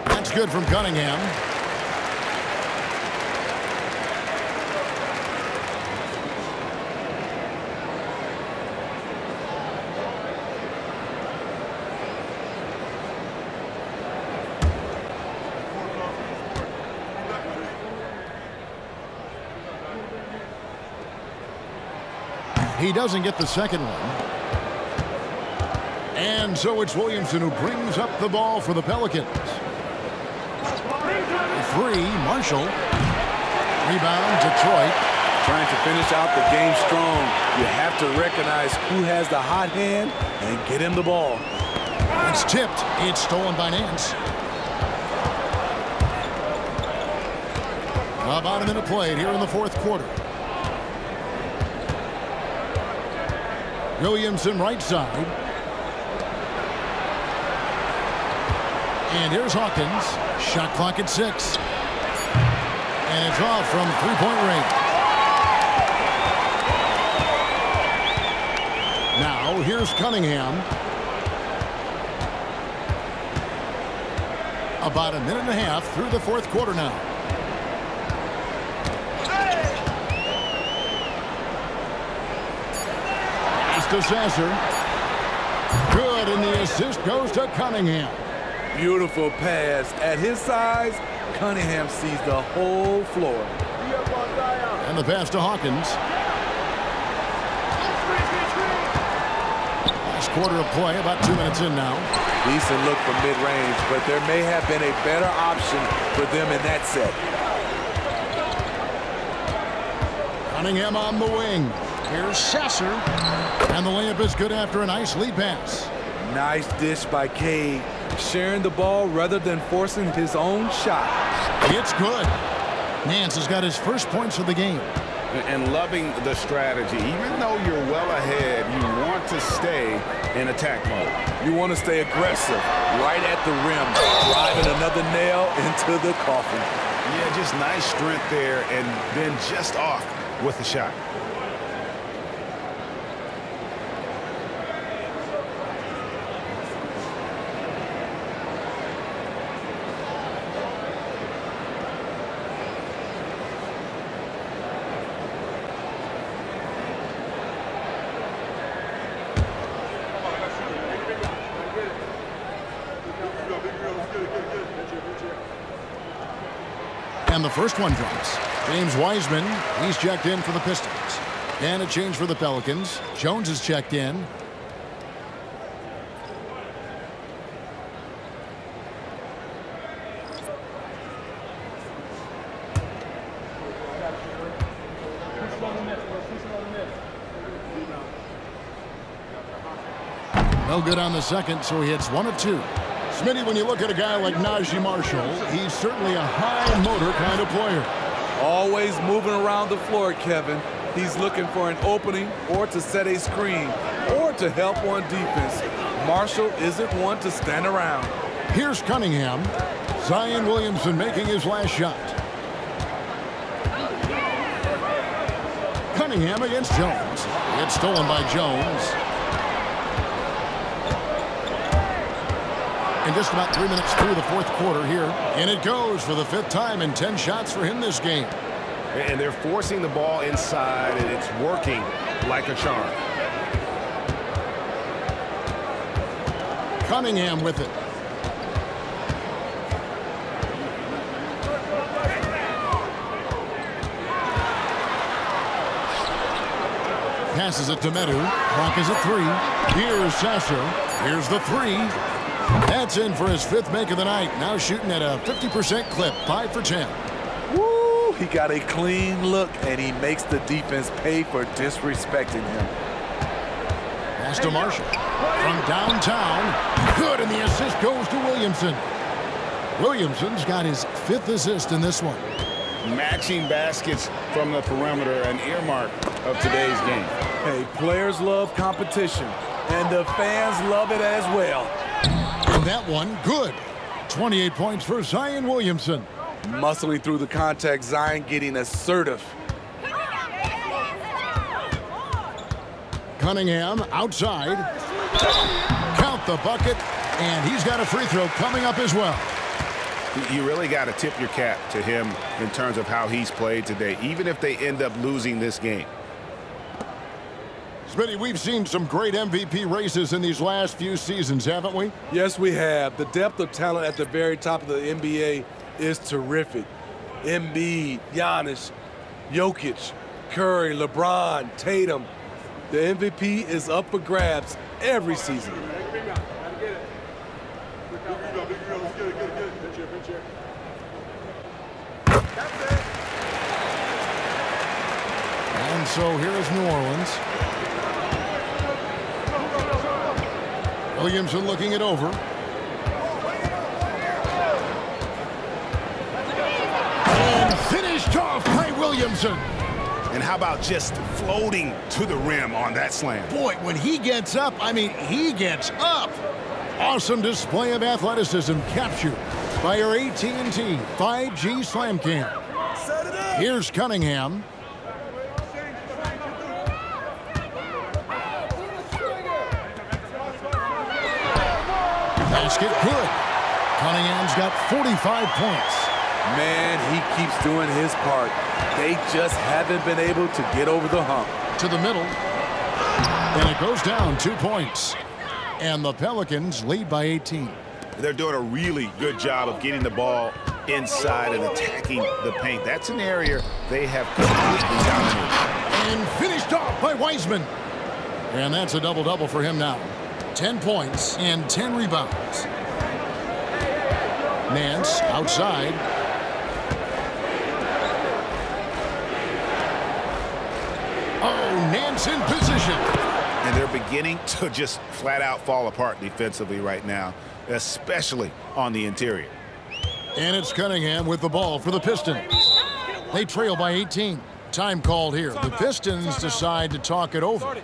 That's good from Cunningham. He doesn't get the second one. And so it's Williamson who brings up the ball for the Pelicans. 3, Marshall. Rebound, Detroit. Trying to finish out the game strong. You have to recognize who has the hot hand and get him the ball. It's tipped. It's stolen by Nance. About a minute played here in the fourth quarter. Williamson right side. And here's Hawkins. Shot clock at 6. And it's off from three-point range. Now here's Cunningham. About a minute and a half through the fourth quarter now. Pass to Sasser. Good, and the assist goes to Cunningham. Beautiful pass. At his size, Cunningham sees the whole floor. And the pass to Hawkins. Last quarter of play, about 2 minutes in now. Decent look from mid-range, but there may have been a better option for them in that set. Cunningham on the wing. Here's Sasser. And the layup is good after a nice lead pass. Nice dish by Cade. Sharing the ball rather than forcing his own shot. It's good. Nance has got his first points of the game. And loving the strategy. Even though you're well ahead, you want to stay in attack mode. You want to stay aggressive, right at the rim, driving another nail into the coffin. Yeah, just nice strength there, and then just off with the shot. And the first one drops. James Wiseman, he's checked in for the Pistons. And a change for the Pelicans. Jones is checked in. No good on the second, so he hits 1 of 2. Smitty, when you look at a guy like Najee Marshall, he's certainly a high-motor kind of player. Always moving around the floor, Kevin. He's looking for an opening or to set a screen or to help on defense. Marshall isn't one to stand around. Here's Cunningham. Zion Williamson making his last shot. Cunningham against Jones. It's stolen by Jones. And just about 3 minutes through the fourth quarter here. And it goes for the 5th time and 10 shots for him this game. And they're forcing the ball inside, and it's working like a charm. Cunningham with it. Passes it to Medu. Clock is at 3. Here's Sasser. Here's the 3. That's in for his 5th make of the night. Now shooting at a 50% clip. 5 for 10. Woo! He got a clean look, and he makes the defense pay for disrespecting him. Pass to Marshall. From downtown. Good, and the assist goes to Williamson. Williamson's got his 5th assist in this one. Matching baskets from the perimeter, an earmark of today's game. Hey, players love competition, and the fans love it as well. And that one, good. 28 points for Zion Williamson. Muscling through the contact, Zion getting assertive. Cunningham outside. Count the bucket, and he's got a free throw coming up as well. You really got to tip your cap to him in terms of how he's played today, even if they end up losing this game. Smitty, we've seen some great MVP races in these last few seasons, haven't we? Yes, we have. The depth of talent at the very top of the NBA is terrific. Embiid, Giannis, Jokic, Curry, LeBron, Tatum. The MVP is up for grabs every season. And so here is New Orleans. Williamson looking it over. And finished off by Williamson. And how about just floating to the rim on that slam? Boy, when he gets up, I mean, he gets up. Awesome display of athleticism captured by our AT&T 5G Slam Cam. Here's Cunningham. Basket good. Cunningham's got 45 points. Man, he keeps doing his part. They just haven't been able to get over the hump. To the middle. And it goes down 2 points. And the Pelicans lead by 18. They're doing a really good job of getting the ball inside and attacking the paint. That's an area they have completely dominated. And finished off by Wiseman. And that's a double-double for him now. 10 points and 10 rebounds. Nance outside. Oh, Nance in position. And they're beginning to just flat out fall apart defensively right now, especially on the interior. And it's Cunningham with the ball for the Pistons. They trail by 18. Time called here. The Pistons decide to talk it over.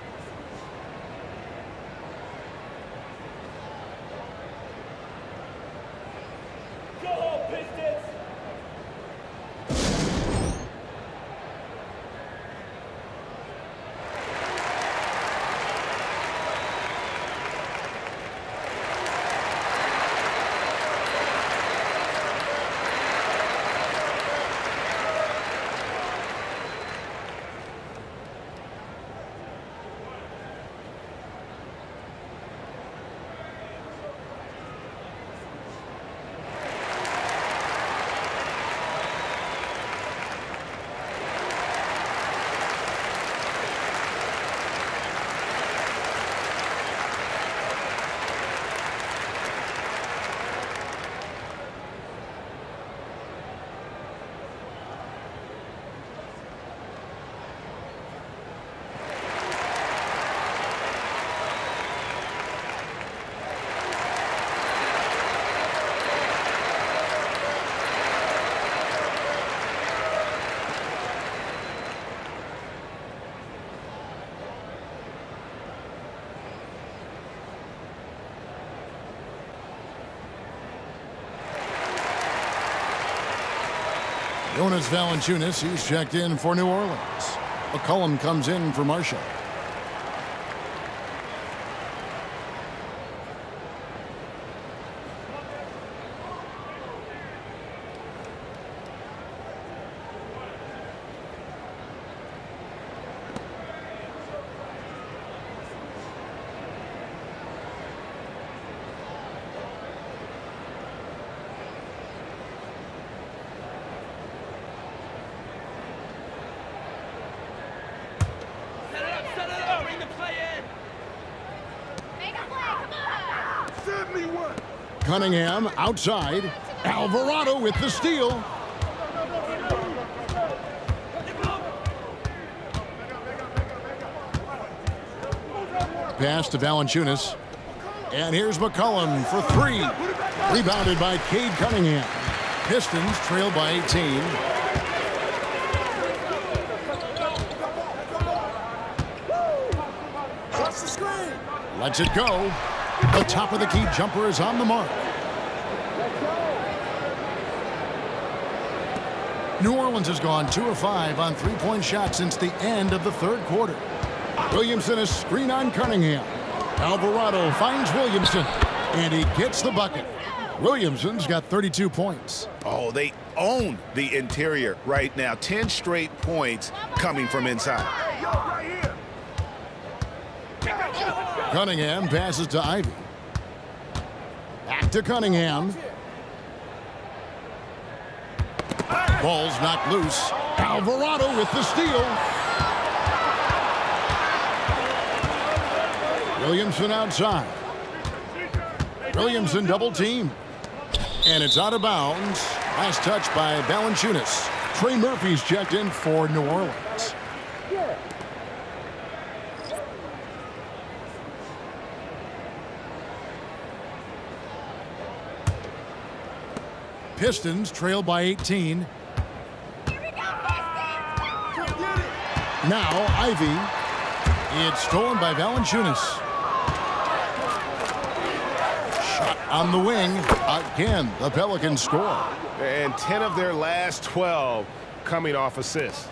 Jonas Valanciunas, he's checked in for New Orleans. McCollum comes in for Marshall. Cunningham outside. Alvarado with the steal. Pass to Valanciunas. And here's McCollum for three. Rebounded by Cade Cunningham. Pistons trail by 18. Lets it go. The top of the key jumper is on the mark. New Orleans has gone 2 of 5 on three-point shots since the end of the third quarter. Williamson a screen on Cunningham. Alvarado finds Williamson, and he gets the bucket. Williamson's got 32 points. Oh, they own the interior right now. 10 straight points coming from inside. Cunningham passes to Ivy. Back to Cunningham. Ball's knocked loose. Alvarado with the steal. Williamson outside. Williamson double team. And it's out of bounds. Last touch by Valanciunas. Trey Murphy's checked in for New Orleans. Pistons trail by 18. Now Ivy. It's stolen by Valanciunas. Shot on the wing. Again, the Pelicans score. And 10 of their last 12 coming off assists.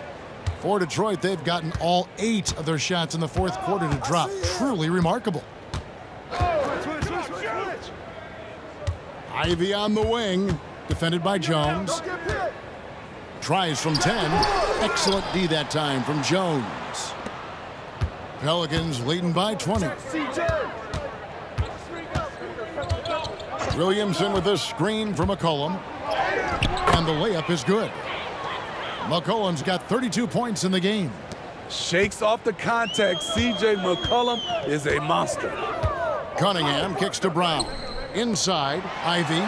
For Detroit, they've gotten all 8 of their shots in the fourth quarter to drop. Truly remarkable. Ivy on the wing. Defended by Jones. Tries from 10. Excellent D that time from Jones. Pelicans leading by 20. Williamson with a screen for McCollum. And the layup is good. McCollum's got 32 points in the game. Shakes off the contact. C.J. McCollum is a monster. Cunningham kicks to Brown. Inside, Ivy.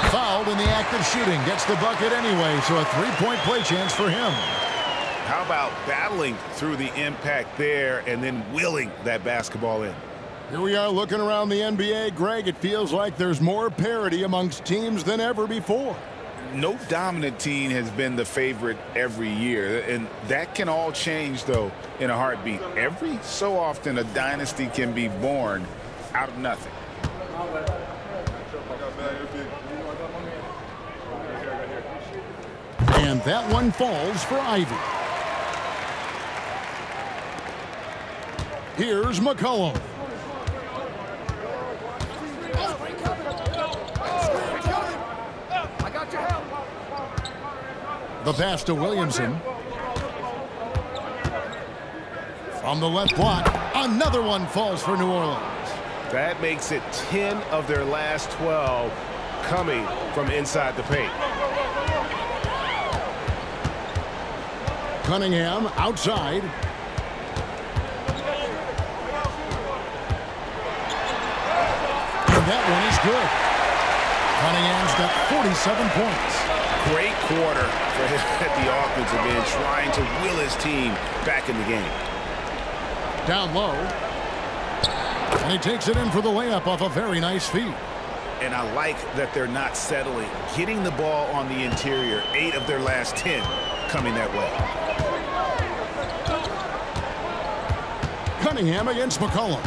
Fouled in the act of shooting. Gets the bucket anyway, so a three-point play chance for him. How about battling through the impact there and then willing that basketball in? Here we are looking around the NBA. Greg, it feels like there's more parity amongst teams than ever before. No dominant team has been the favorite every year, and that can all change, though, in a heartbeat. Every so often, a dynasty can be born out of nothing. And that one falls for Ivy. Here's McCollum. The pass to Williamson. From the left block, another one falls for New Orleans. That makes it 10 of their last 12 coming from inside the paint. Cunningham outside. And that one is good. Cunningham's got 47 points. Great quarter for him at the offensive end, trying to will his team back in the game. Down low. And he takes it in for the layup off a very nice feed. And I like that they're not settling. Getting the ball on the interior, 8 of their last 10 coming that way. Cunningham against McCollum.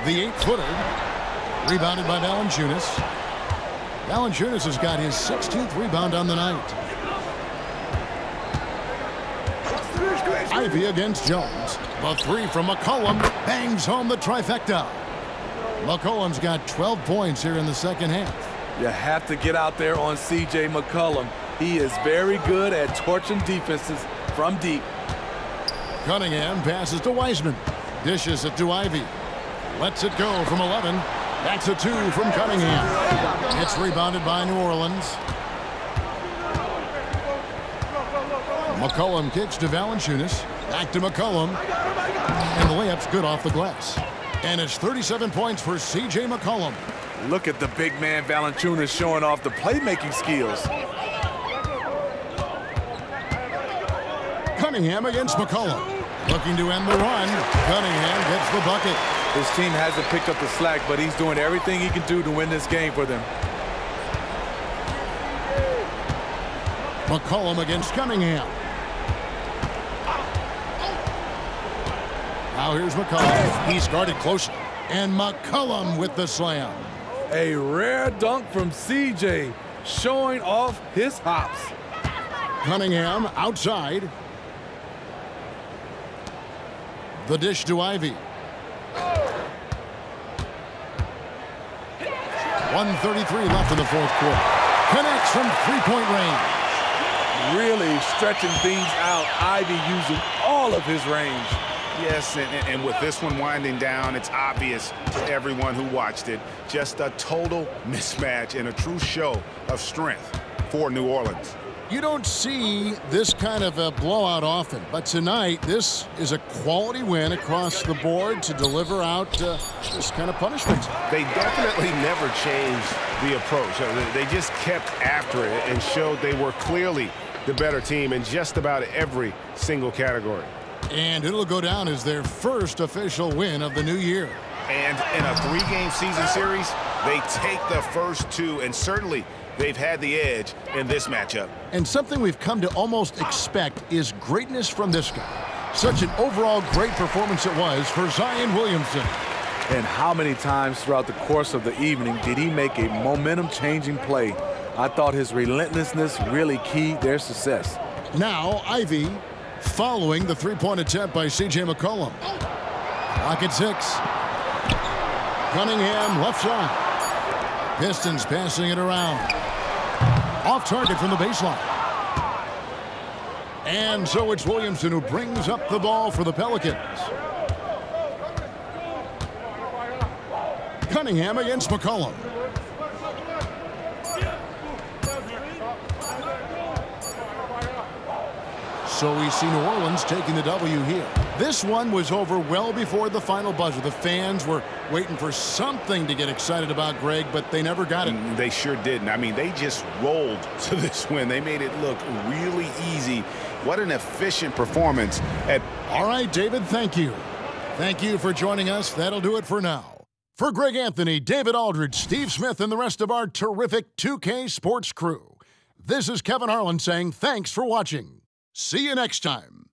The 8-footer. Rebounded by Valanciunas. Valanciunas has got his 16th rebound on the night. Ivy against Jones. The 3 from McCollum bangs home the trifecta. McCollum's got 12 points here in the second half. You have to get out there on C.J. McCollum. He is very good at torching defenses from deep. Cunningham passes to Wiseman. Dishes it to Ivy. Lets it go from 11. That's a 2 from Cunningham. It's rebounded by New Orleans. McCollum kicks to Valanciunas. Back to McCollum. And the layup's good off the glass. And it's 37 points for C.J. McCollum. Look at the big man Valanciunas showing off the playmaking skills. Cunningham against McCollum. Looking to end the run. Cunningham gets the bucket. His team hasn't picked up the slack, but he's doing everything he can do to win this game for them. McCollum against Cunningham. Now here's McCollum. He's guarded closely. And McCollum with the slam. A rare dunk from CJ, showing off his hops. Cunningham outside. The dish to Ivy. 1:33 left in the fourth quarter. Connects from three-point range. Really stretching things out. Ivy using all of his range. Yes, and with this one winding down, it's obvious to everyone who watched it. Just a total mismatch and a true show of strength for New Orleans. You don't see this kind of a blowout often, but tonight this is a quality win across the board to deliver out this kind of punishment. They definitely never changed the approach. They just kept after it and showed they were clearly the better team in just about every single category. And it'll go down as their first official win of the new year. And in a three-game season series, they take the first two, and certainly they've had the edge in this matchup. And something we've come to almost expect is greatness from this guy. Such an overall great performance it was for Zion Williamson. And how many times throughout the course of the evening did he make a momentum-changing play? I thought his relentlessness really keyed their success. Now Ivy following the three-point attempt by C.J. McCollum. Pocket 6. Cunningham left side. Pistons passing it around. Off target from the baseline. And so it's Williamson who brings up the ball for the Pelicans. Cunningham against McCollum. So we see New Orleans taking the W here. This one was over well before the final buzzer. The fans were waiting for something to get excited about, Greg, but they never got it. They sure didn't. I mean, they just rolled to this win. They made it look really easy. What an efficient performance. All right, David, thank you. Thank you for joining us. That'll do it for now. For Greg Anthony, David Aldridge, Steve Smith, and the rest of our terrific 2K Sports crew, this is Kevin Harlan saying thanks for watching. See you next time.